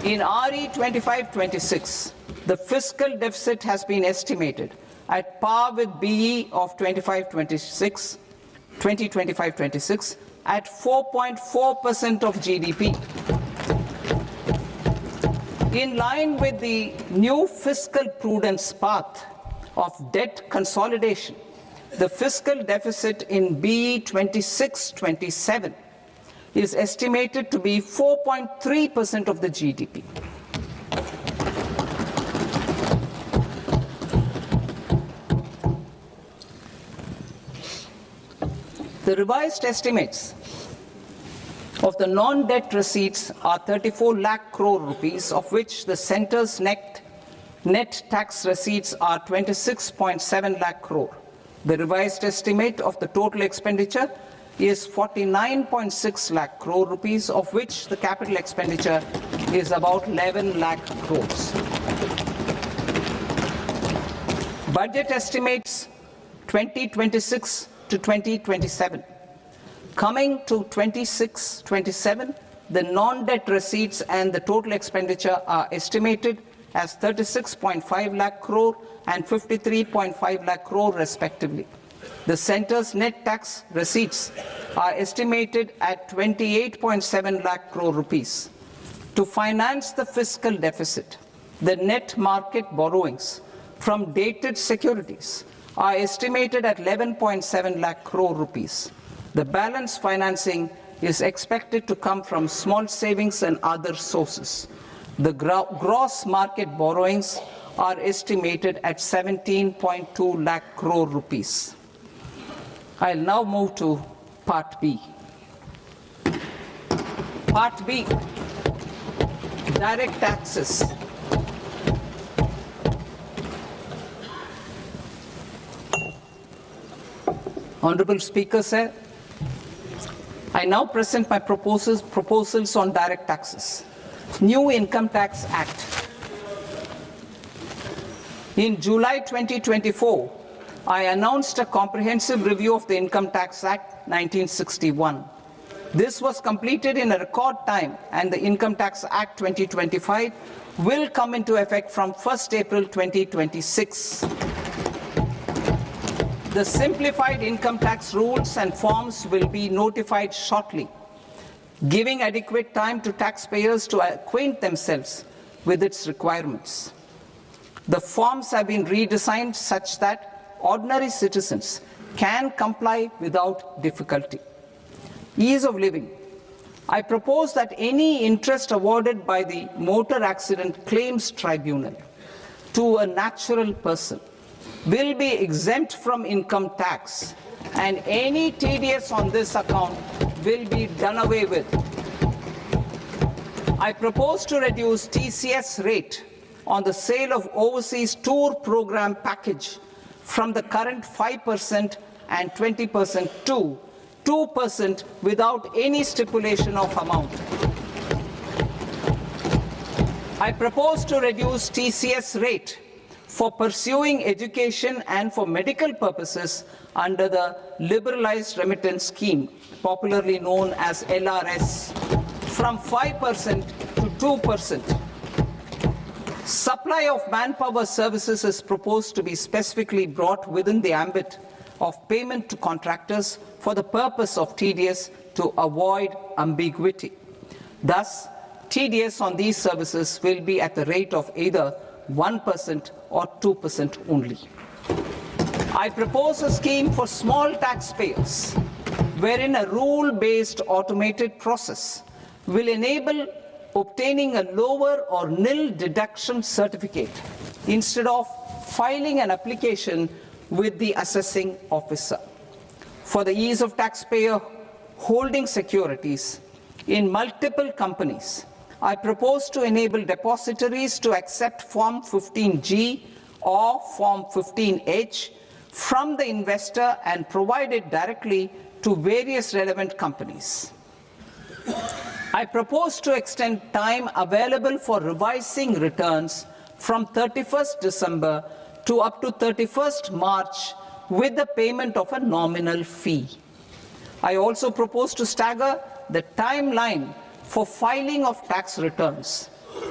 In RE 25-26, the fiscal deficit has been estimated at par with BE of 2025-26 at 4.4% of GDP. In line with the new fiscal prudence path of debt consolidation, the fiscal deficit in BE 26-27 is estimated to be 4.3% of the GDP. The revised estimates of the non-debt receipts are 34 lakh crore rupees, of which the centre's net tax receipts are 26.7 lakh crore. The revised estimate of the total expenditure is 49.6 lakh crore rupees, of which the capital expenditure is about 11 lakh crores. Budget estimates 2026 to 2027. Coming to 26-27, the non-debt receipts and the total expenditure are estimated as 36.5 lakh crore and 53.5 lakh crore respectively. The centre's net tax receipts are estimated at 28.7 lakh crore rupees. To finance the fiscal deficit, the net market borrowings from dated securities are estimated at 11.7 lakh crore rupees. The balance financing is expected to come from small savings and other sources. The gross market borrowings are estimated at 17.2 lakh crore rupees. I'll now move to Part B. Part B, direct taxes. Honorable Speaker, sir, I now present my proposals on direct taxes. New Income Tax Act. In July 2024, I announced a comprehensive review of the Income Tax Act 1961. This was completed in a record time, and the Income Tax Act 2025 will come into effect from 1st April 2026. The simplified income tax rules and forms will be notified shortly, giving adequate time to taxpayers to acquaint themselves with its requirements. The forms have been redesigned such that ordinary citizens can comply without difficulty. Ease of living. I propose that any interest awarded by the Motor Accident Claims Tribunal to a natural person will be exempt from income tax, and any TDS on this account will be done away with. I propose to reduce TCS rate on the sale of overseas tour program package from the current 5% and 20% to 2% without any stipulation of amount. I propose to reduce TCS rate for pursuing education and for medical purposes under the Liberalized Remittance Scheme, popularly known as LRS, from 5% to 2%. Supply of manpower services is proposed to be specifically brought within the ambit of payment to contractors for the purpose of TDS to avoid ambiguity. Thus, TDS on these services will be at the rate of either 1% or 2% only. I propose a scheme for small taxpayers, wherein a rule-based automated process will enable obtaining a lower or nil deduction certificate instead of filing an application with the assessing officer. For the ease of taxpayer holding securities in multiple companies I propose to enable depositories to accept Form 15G or Form 15H from the investor and provide it directly to various relevant companies. I propose to extend time available for revising returns from 31st December to up to 31st March with the payment of a nominal fee. I also propose to stagger the timeline for filing of tax returns.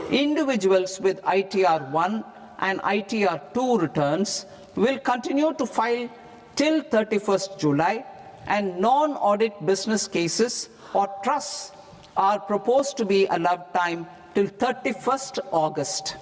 Individuals with ITR 1 and ITR 2 returns will continue to file till 31st July, and non-audit business cases or trusts are proposed to be allowed time till 31st August.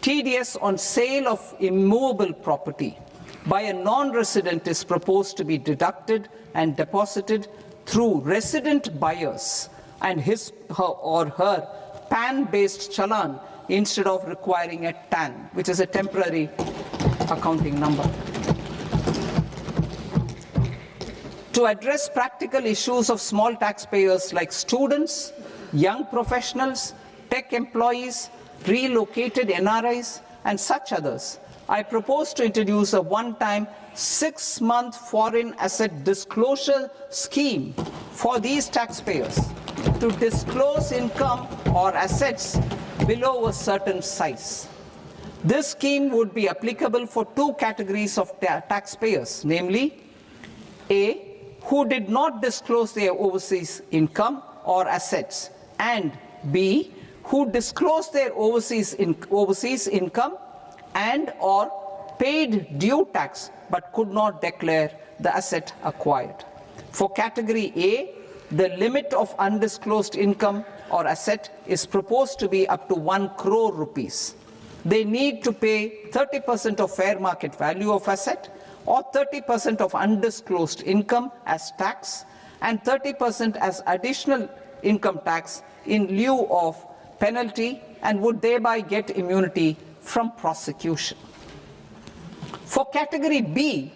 TDS on sale of immovable property by a non-resident is proposed to be deducted and deposited through resident buyers and his or her PAN-based challan instead of requiring a TAN, which is a temporary accounting number. To address practical issues of small taxpayers like students, young professionals, tech employees, relocated NRIs, and such others, I propose to introduce a one-time 6-month foreign asset disclosure scheme for these taxpayers to disclose income or assets below a certain size. This scheme would be applicable for two categories of taxpayers, namely A, who did not disclose their overseas income or assets, and B, who disclosed their overseas income and or paid due tax but could not declare the asset acquired. For category A, the limit of undisclosed income or asset is proposed to be up to 1 crore rupees. They need to pay 30% of fair market value of asset or 30% of undisclosed income as tax and 30% as additional income tax in lieu of penalty, and would thereby get immunity from prosecution. For category B,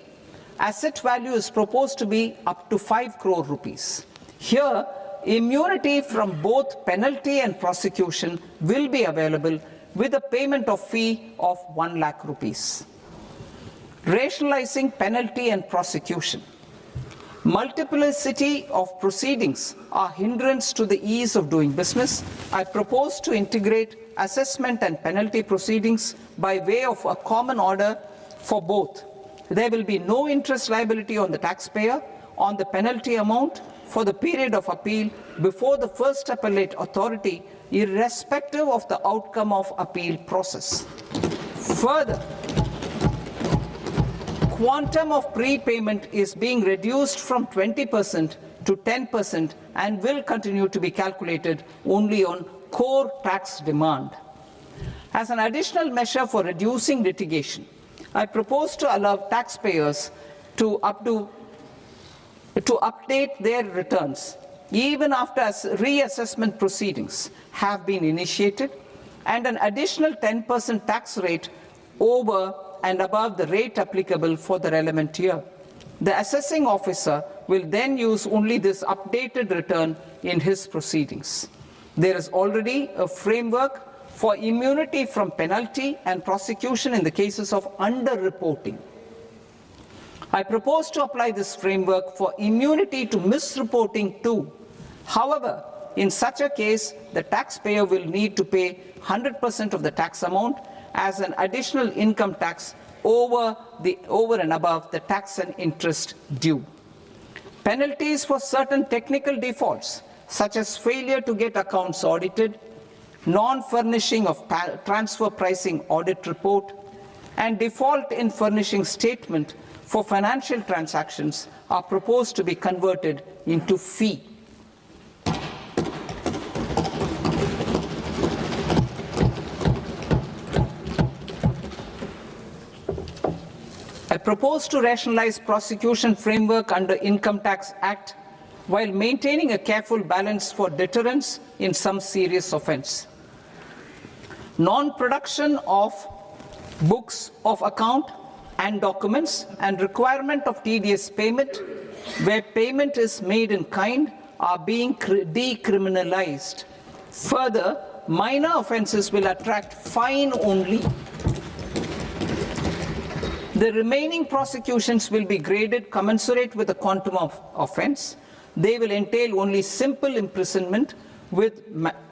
asset value is proposed to be up to 5 crore rupees. Here, immunity from both penalty and prosecution will be available with a payment of fee of 1 lakh rupees. Rationalizing penalty and prosecution. Multiplicity of proceedings are hindrance to the ease of doing business. I propose to integrate assessment and penalty proceedings by way of a common order for both. There will be no interest liability on the taxpayer on the penalty amount for the period of appeal before the first appellate authority, irrespective of the outcome of appeal process. Further, quantum of prepayment is being reduced from 20% to 10% and will continue to be calculated only on core tax demand. As an additional measure for reducing litigation, I propose to allow taxpayers to update their returns even after reassessment proceedings have been initiated, and an additional 10% tax rate over and above the rate applicable for the relevant year. The assessing officer will then use only this updated return in his proceedings. There is already a framework for immunity from penalty and prosecution in the cases of underreporting. I propose to apply this framework for immunity to misreporting too. However, in such a case, the taxpayer will need to pay 100% of the tax amount as an additional income tax over and above the tax and interest due. Penalties for certain technical defaults, such as failure to get accounts audited, non-furnishing of transfer pricing audit report, and default in furnishing statement for financial transactions are proposed to be converted into fee. I propose to rationalize prosecution framework under Income Tax Act while maintaining a careful balance for deterrence in some serious offence. Non-production of books of account and documents and requirement of TDS payment where payment is made in kind are being decriminalized. Further, minor offences will attract fine only. The remaining prosecutions will be graded commensurate with the quantum of offence. They will entail only simple imprisonment with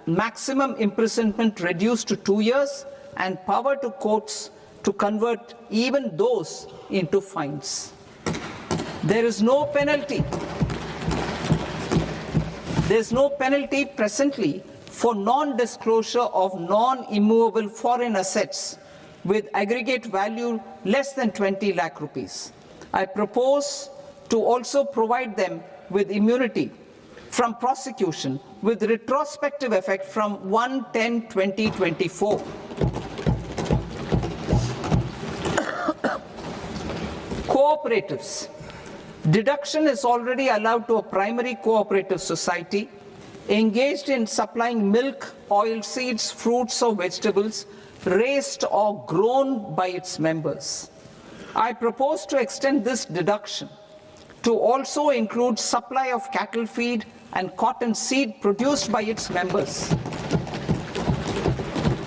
maximum imprisonment reduced to 2 years and power to courts to convert even those into fines. There is no penalty. There is no penalty presently for non-disclosure of non-immovable foreign assets with aggregate value less than 20 lakh rupees. I propose to also provide them with immunity from prosecution with retrospective effect from 1/10/2024. Cooperatives. Deduction is already allowed to a primary cooperative society engaged in supplying milk, oilseeds, fruits or vegetables raised or grown by its members. I propose to extend this deduction to also include supply of cattle feed and cotton seed produced by its members.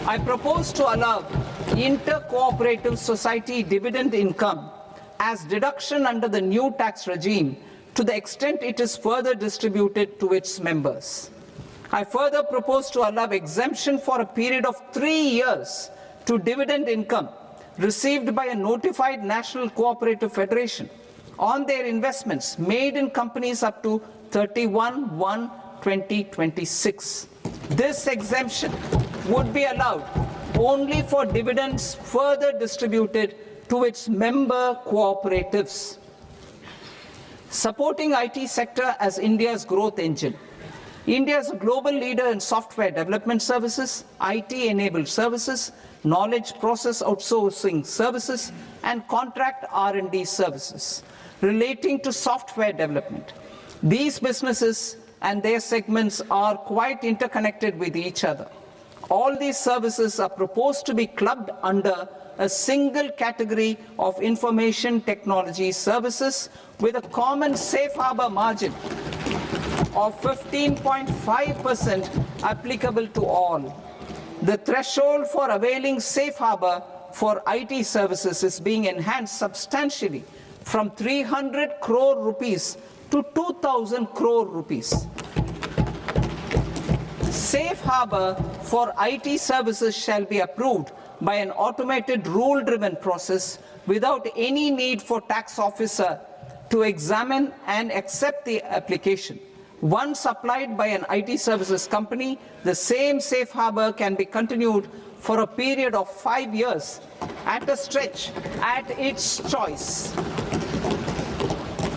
I propose to allow inter-cooperative society dividend income as deduction under the new tax regime to the extent it is further distributed to its members. I further propose to allow exemption for a period of 3 years to dividend income received by a notified national cooperative federation on their investments made in companies up to 31/1/2026. This exemption would be allowed only for dividends further distributed to its member cooperatives. Supporting IT sector as India's growth engine. India is a global leader in software development services, IT-enabled services, knowledge process outsourcing services, and contract R&D services relating to software development. These businesses and their segments are quite interconnected with each other. All these services are proposed to be clubbed under a single category of information technology services with a common safe harbor margin of 15.5% applicable to all. The threshold for availing safe harbor for IT services is being enhanced substantially from 300 crore rupees to 2,000 crore rupees. Safe harbor for IT services shall be approved by an automated rule-driven process without any need for tax officer to examine and accept the application. Once applied by an IT services company, the same safe harbor can be continued for a period of 5 years at a stretch at its choice.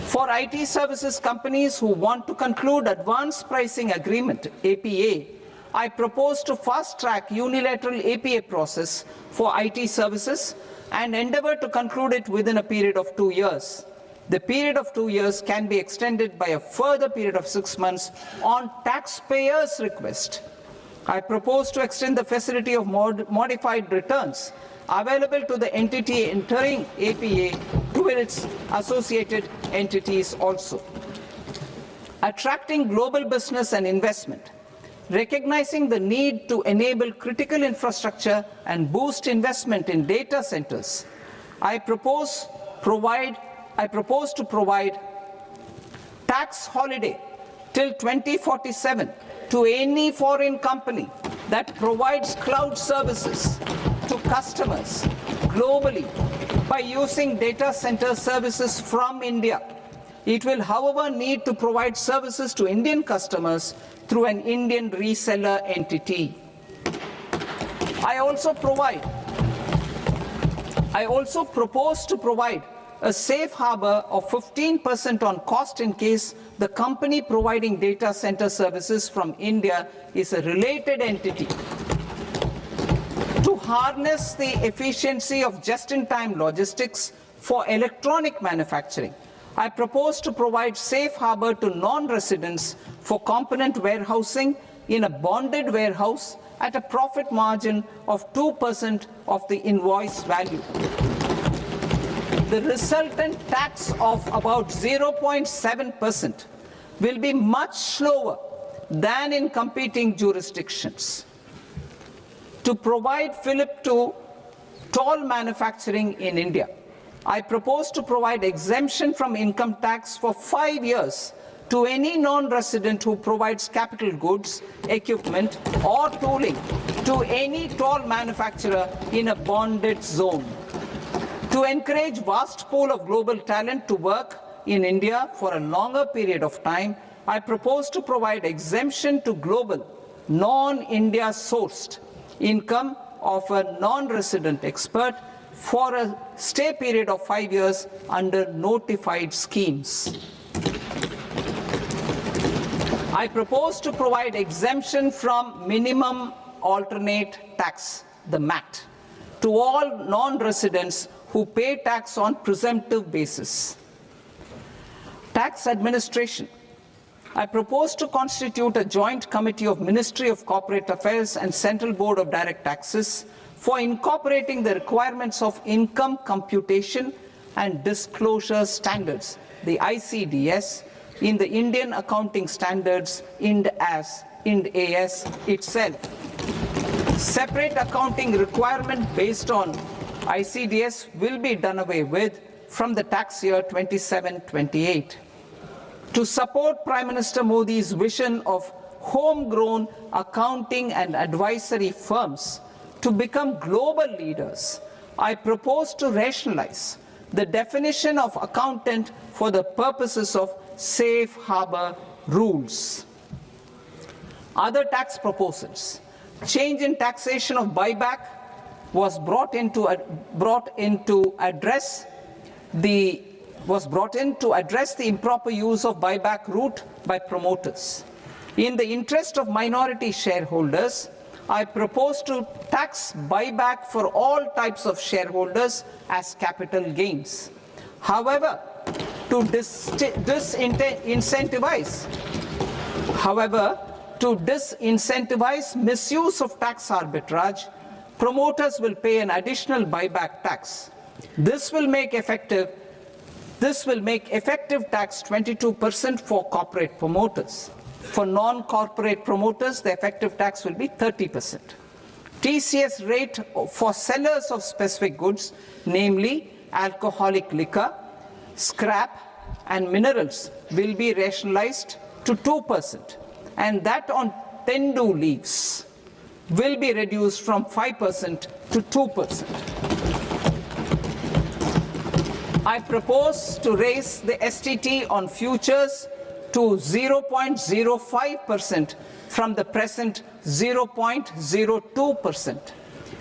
For IT services companies who want to conclude advanced pricing agreement, APA, I propose to fast-track unilateral APA process for IT services and endeavor to conclude it within a period of 2 years. The period of 2 years can be extended by a further period of 6 months on taxpayers' request. I propose to extend the facility of modified returns available to the entity entering APA to its associated entities also. Attracting global business and investment. Recognizing the need to enable critical infrastructure and boost investment in data centers, I propose to provide tax holiday till 2047 to any foreign company that provides cloud services to customers globally by using data center services from India. It will, however, need to provide services to Indian customers through an Indian reseller entity. I also propose to provide a safe harbor of 15% on cost in case the company providing data center services from India is a related entity. To harness the efficiency of just-in-time logistics for electronic manufacturing, I propose to provide safe harbor to non-residents for component warehousing in a bonded warehouse at a profit margin of 2% of the invoice value. The resultant tax of about 0.7% will be much slower than in competing jurisdictions. To provide fillip to toll manufacturing in India, I propose to provide exemption from income tax for 5 years to any non-resident who provides capital goods, equipment or tooling to any toll manufacturer in a bonded zone. To encourage vast pool of global talent to work in India for a longer period of time, I propose to provide exemption to global, non-India sourced income of a non-resident expert for a stay period of 5 years under notified schemes. I propose to provide exemption from minimum alternate tax, the MAT, to all non-residents who pay tax on presumptive basis. Tax administration. I propose to constitute a joint committee of Ministry of Corporate Affairs and Central Board of Direct Taxes for incorporating the requirements of income computation and disclosure standards, the ICDS, in the Indian Accounting Standards Ind AS itself. Separate accounting requirement based on ICDS will be done away with from the tax year 27-28. To support Prime Minister Modi's vision of homegrown accounting and advisory firms to become global leaders, I propose to rationalize the definition of accountant for the purposes of safe harbor rules. Other tax proposals. Change in taxation of buyback was brought in to address the improper use of buyback route by promoters. In the interest of minority shareholders, I propose to tax buyback for all types of shareholders as capital gains. However, to disincentivize misuse of tax arbitrage, promoters will pay an additional buyback tax. This will make effective tax 22% for corporate promoters. For non-corporate promoters, the effective tax will be 30%. TCS rate for sellers of specific goods, namely alcoholic liquor, scrap and minerals, will be rationalized to 2%, and that on tendu leaves will be reduced from 5% to 2%. I propose to raise the STT on futures to 0.05% from the present 0.02%.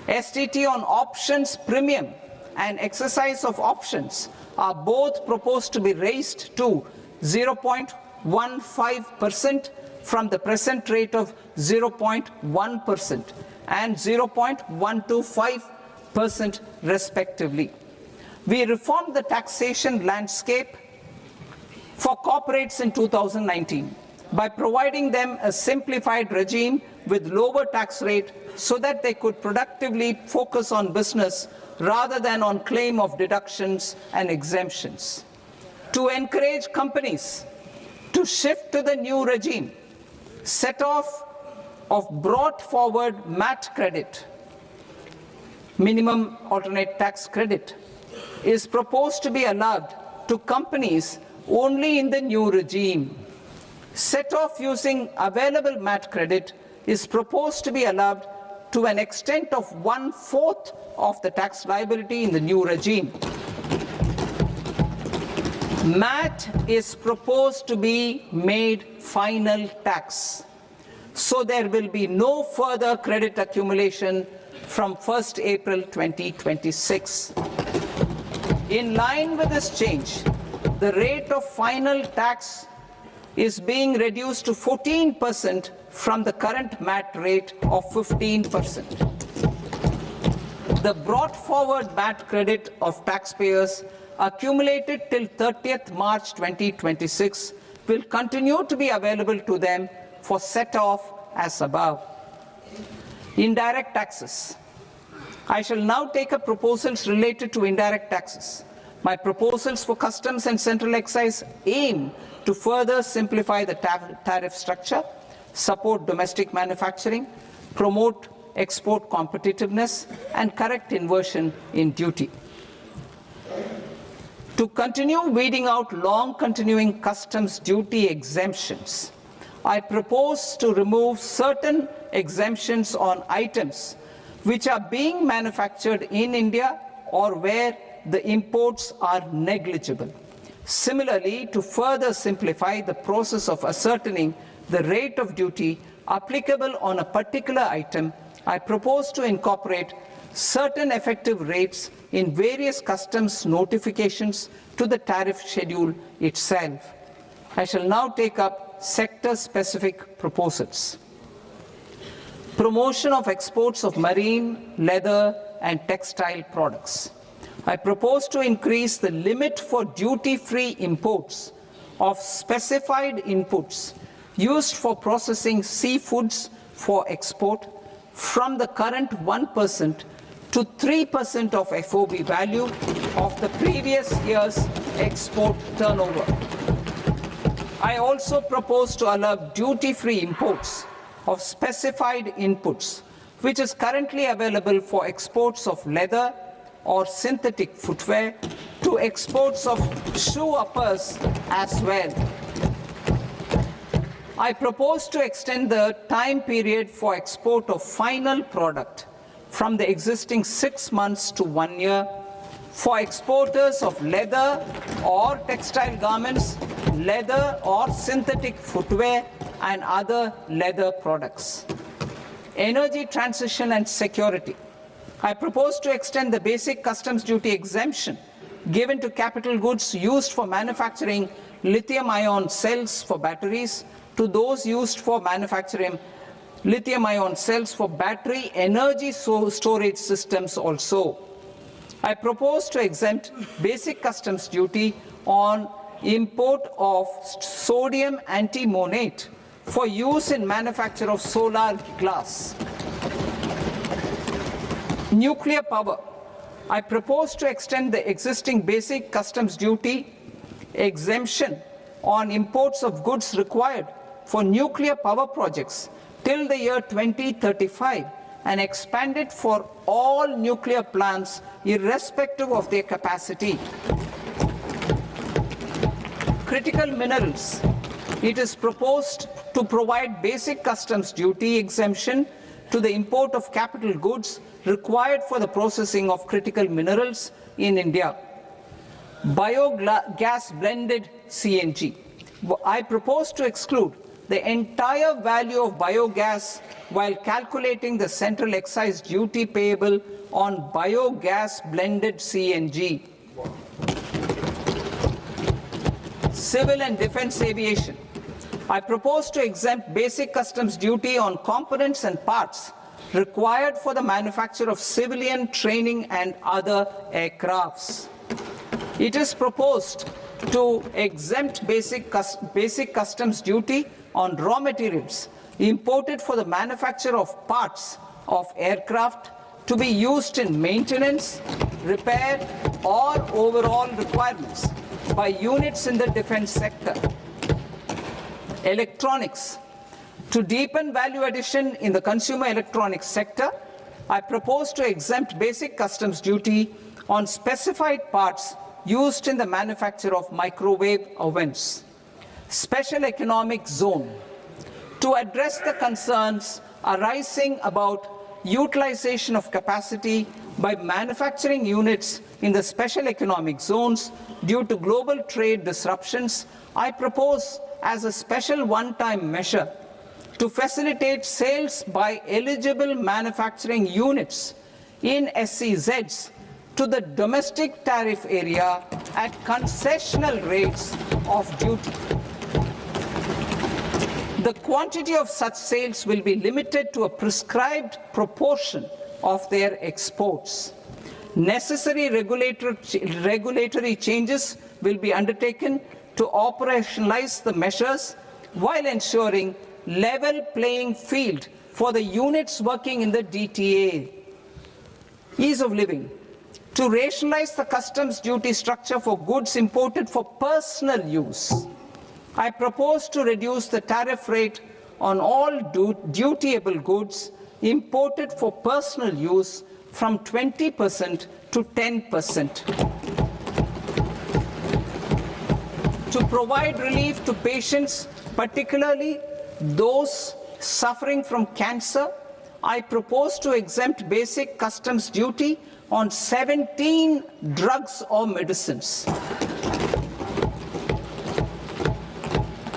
STT on options premium and exercise of options are both proposed to be raised to 0.15% from the present rate of 0.1% and 0.125% respectively. We reformed the taxation landscape for corporates in 2019 by providing them a simplified regime with lower tax rate so that they could productively focus on business rather than on claim of deductions and exemptions. To encourage companies to shift to the new regime, set off of brought forward MAT credit, minimum alternate tax credit, is proposed to be allowed to companies only in the new regime. Set off using available MAT credit is proposed to be allowed to an extent of 1/4 of the tax liability in the new regime. MAT is proposed to be made final tax, so there will be no further credit accumulation from 1st April 2026. In line with this change, the rate of final tax is being reduced to 14% from the current MAT rate of 15%. The brought forward MAT credit of taxpayers accumulated till 30th March 2026 will continue to be available to them for set-off as above. Indirect taxes. I shall now take up proposals related to indirect taxes. My proposals for customs and central excise aim to further simplify the tariff structure, support domestic manufacturing, promote export competitiveness, and correct inversion in duty. To continue weeding out long continuing customs duty exemptions, I propose to remove certain exemptions on items which are being manufactured in India or where the imports are negligible. Similarly, to further simplify the process of ascertaining the rate of duty applicable on a particular item, I propose to incorporate certain effective rates in various customs notifications to the tariff schedule itself. I shall now take up sector-specific proposals. Promotion of exports of marine, leather, and textile products. I propose to increase the limit for duty-free imports of specified inputs used for processing seafoods for export from the current 1% to 3% of FOB value of the previous year's export turnover. I also propose to allow duty-free imports of specified inputs, which is currently available for exports of leather or synthetic footwear, to exports of shoe uppers as well. I propose to extend the time period for export of final product from the existing 6 months to 1 year for exporters of leather or textile garments, leather or synthetic footwear, and other leather products. Energy transition and security. I propose to extend the basic customs duty exemption given to capital goods used for manufacturing lithium-ion cells for batteries to those used for manufacturing lithium-ion cells for battery energy storage systems also. I propose to exempt basic customs duty on import of sodium antimonate for use in manufacture of solar glass. Nuclear power. I propose to extend the existing basic customs duty exemption on imports of goods required for nuclear power projects till the year 2035 and expand it for all nuclear plants irrespective of their capacity. Critical minerals. It is proposed to provide basic customs duty exemption to the import of capital goods required for the processing of critical minerals in India. Biogas blended CNG. I propose to exclude the entire value of biogas while calculating the central excise duty payable on biogas blended CNG. Civil and defense aviation. I propose to exempt basic customs duty on components and parts required for the manufacture of civilian training and other aircrafts. It is proposed to exempt basic customs duty on raw materials imported for the manufacture of parts of aircraft to be used in maintenance, repair, or overall requirements by units in the defense sector. Electronics. To deepen value addition in the consumer electronics sector, I propose to exempt basic customs duty on specified parts used in the manufacture of microwave ovens. Special economic zone. To address the concerns arising about utilization of capacity by manufacturing units in the special economic zones due to global trade disruptions, I propose as a special one-time measure to facilitate sales by eligible manufacturing units in SEZs to the domestic tariff area at concessional rates of duty. The quantity of such sales will be limited to a prescribed proportion of their exports. Necessary regulatory changes will be undertaken to operationalize the measures while ensuring level playing field for the units working in the DTA. Ease of living. To rationalize the customs duty structure for goods imported for personal use, I propose to reduce the tariff rate on all dutiable goods imported for personal use from 20% to 10%. To provide relief to patients, particularly those suffering from cancer, I propose to exempt basic customs duty on 17 drugs or medicines.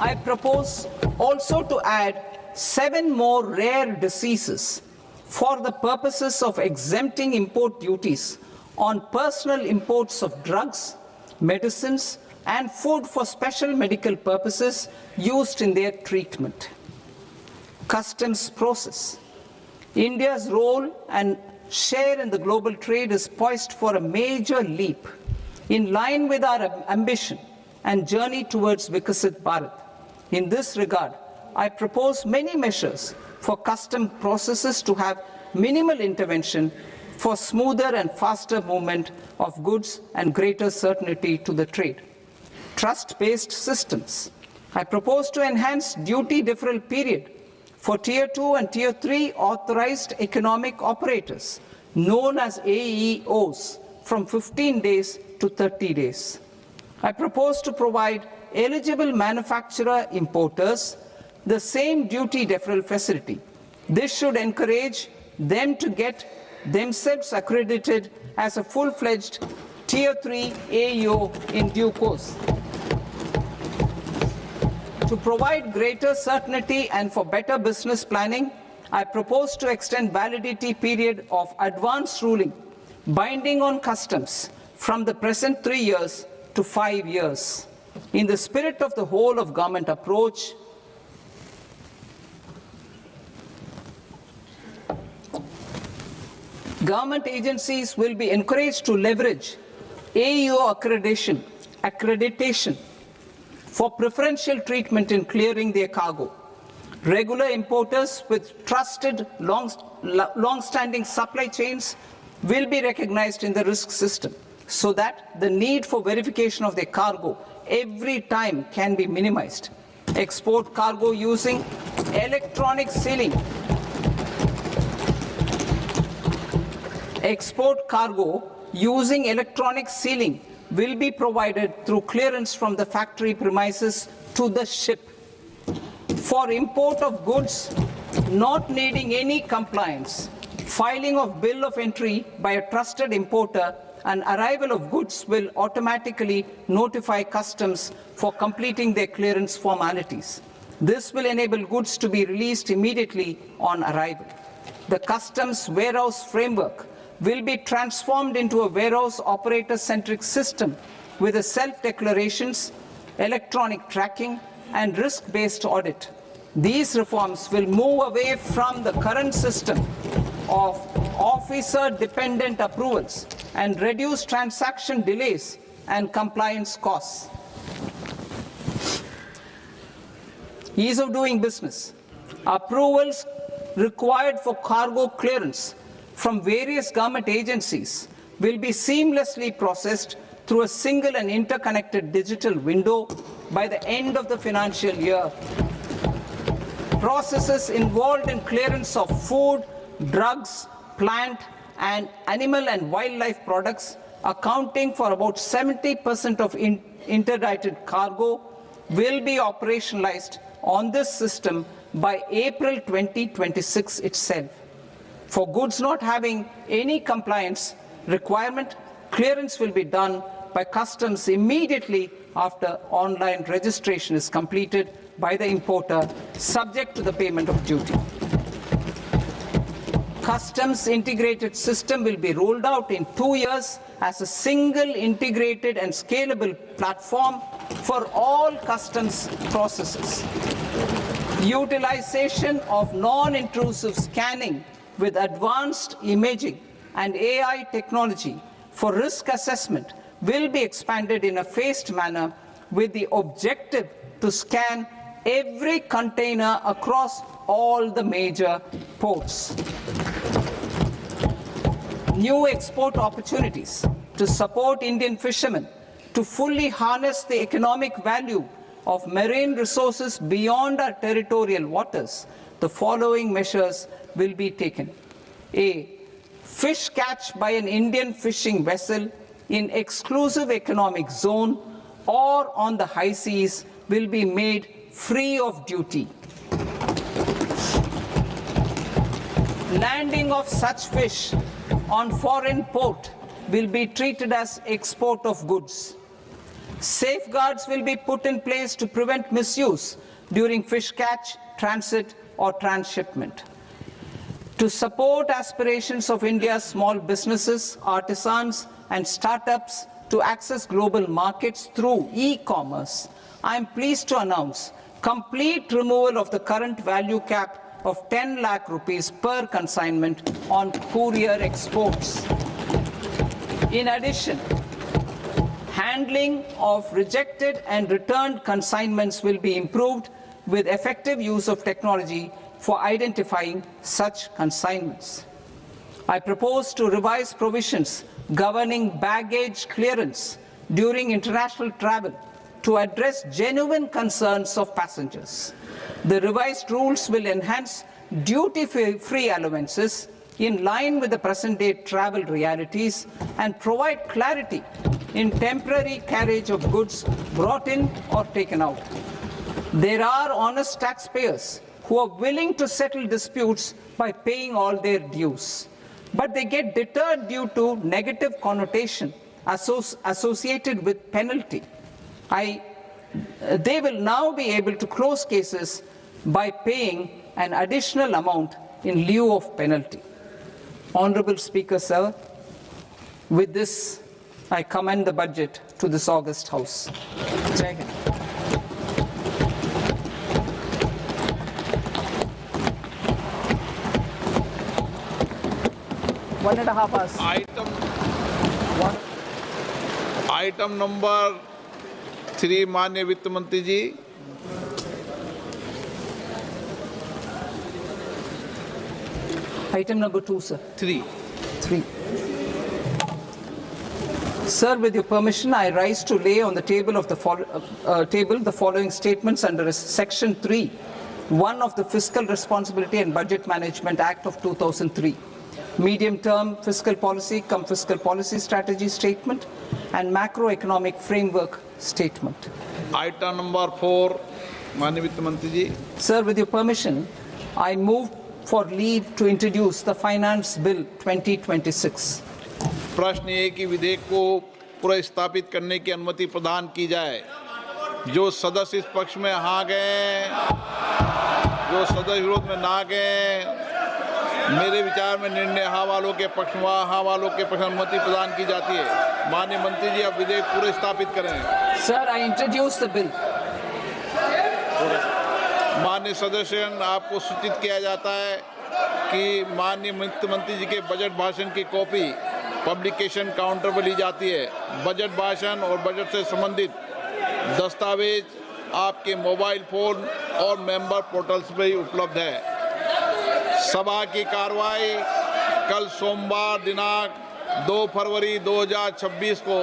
I propose also to add 7 more rare diseases for the purposes of exempting import duties on personal imports of drugs, medicines, and food for special medical purposes used in their treatment. Customs process. India's role and share in the global trade is poised for a major leap in line with our ambition and journey towards Vikasit Bharat. In this regard, I propose many measures for custom processes to have minimal intervention for smoother and faster movement of goods and greater certainty to the trade. Trust-based systems. I propose to enhance duty deferral period for Tier 2 and Tier 3 authorized economic operators, known as AEOs, from 15 days to 30 days. I propose to provide eligible manufacturer importers the same duty deferral facility. This should encourage them to get themselves accredited as a full-fledged Tier 3 AEO in due course. To provide greater certainty and for better business planning, I propose to extend validity period of advance ruling binding on customs from the present 3 years to 5 years. In the spirit of the whole of government approach, government agencies will be encouraged to leverage AEO accreditation for preferential treatment in clearing their cargo. Regular importers with trusted long-standing supply chains will be recognized in the risk system so that the need for verification of their cargo every time can be minimized. Export cargo using electronic sealing. Export cargo using electronic sealing will be provided through clearance from the factory premises to the ship. For import of goods not needing any compliance, filing of bill of entry by a trusted importer and arrival of goods will automatically notify customs for completing their clearance formalities. This will enable goods to be released immediately on arrival. The customs warehouse framework will be transformed into a warehouse operator-centric system with a self-declarations, electronic tracking, and risk-based audit. These reforms will move away from the current system of officer-dependent approvals and reduce transaction delays and compliance costs. Ease of doing business. Approvals required for cargo clearance from various government agencies will be seamlessly processed through a single and interconnected digital window by the end of the financial year. Processes involved in clearance of food, drugs, plant, and animal and wildlife products, accounting for about 70% of interdicted cargo, will be operationalized on this system by April 2026 itself. For goods not having any compliance requirement, clearance will be done by customs immediately after online registration is completed by the importer, subject to the payment of duty. Customs integrated system will be rolled out in 2 years as a single integrated and scalable platform for all customs processes. Utilization of non-intrusive scanning with advanced imaging and AI technology for risk assessment will be expanded in a phased manner with the objective to scan every container across all the major ports. New export opportunities to support Indian fishermen to fully harness the economic value of marine resources beyond our territorial waters, the following measures will be taken. A. Fish catch by an Indian fishing vessel in exclusive economic zone or on the high seas will be made free of duty. Landing of such fish on foreign port will be treated as export of goods. Safeguards will be put in place to prevent misuse during fish catch, transit, or transshipment. To support aspirations of India's small businesses, artisans, and startups to access global markets through e-commerce, I am pleased to announce complete removal of the current value cap of 10 lakh rupees per consignment on courier exports. In addition, handling of rejected and returned consignments will be improved with effective use of technology for identifying such consignments. I propose to revise provisions governing baggage clearance during international travel to address genuine concerns of passengers. The revised rules will enhance duty-free allowances in line with the present-day travel realities and provide clarity in temporary carriage of goods brought in or taken out. There are honest taxpayers who are willing to settle disputes by paying all their dues, but they get deterred due to negative connotation associated with penalty. They will now be able to close cases by paying an additional amount in lieu of penalty. Honorable Speaker, sir, with this, I commend the budget to this august House. Jai Hind. One and a half hours. Item number 3 माननीय वित्त मंत्री जी। Item number 2, sir. 3. Sir, with your permission, I rise to lay on the table of the following statements under Section 3(1) of the Fiscal Responsibility and Budget Management Act of 2003. Medium-term fiscal policy cum fiscal policy strategy statement and macroeconomic framework statement. Item number 4 माननीय वित्त मंत्री जी। Sir, with your permission, I move for leave to introduce the Finance Bill 2026. प्रश्न ये कि विधेयक को पुनर्स्थापित करने की अनुमति प्रदान की जाए। जो सदस्य इस पक्ष में हाँ गए, जो सदस्य विरोध में ना गए, मेरे विचार में निर्णय हाँ वालों के पक्ष में हाँ वालों के पक्ष में अनुमति प्रदान की जाती है। माननीय मंत्री जी, अब विधेयक पूरे स्थापित करें। Sir, I introduce the bill. माननीय सदस्य, आपको सूचित किया जाता है कि माननीय वित्त मंत्री जी के बजट भाषण की कॉपी पब्लिकेशन काउंटर पर ली जाती है। बजट भाषण और बजट से संबंधित दस्तावेज आपके मोबाइल फोन और मेंबर पोर्टल्स पर ही उपलब्ध है। सभा की कार्रवाई कल सोमवार दिनांक 2 फरवरी 2026 को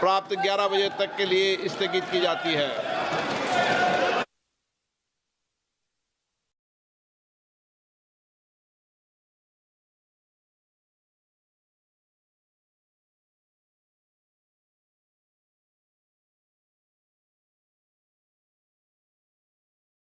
प्राप्त 11 बजे तक के लिए स्थगित की जाती है।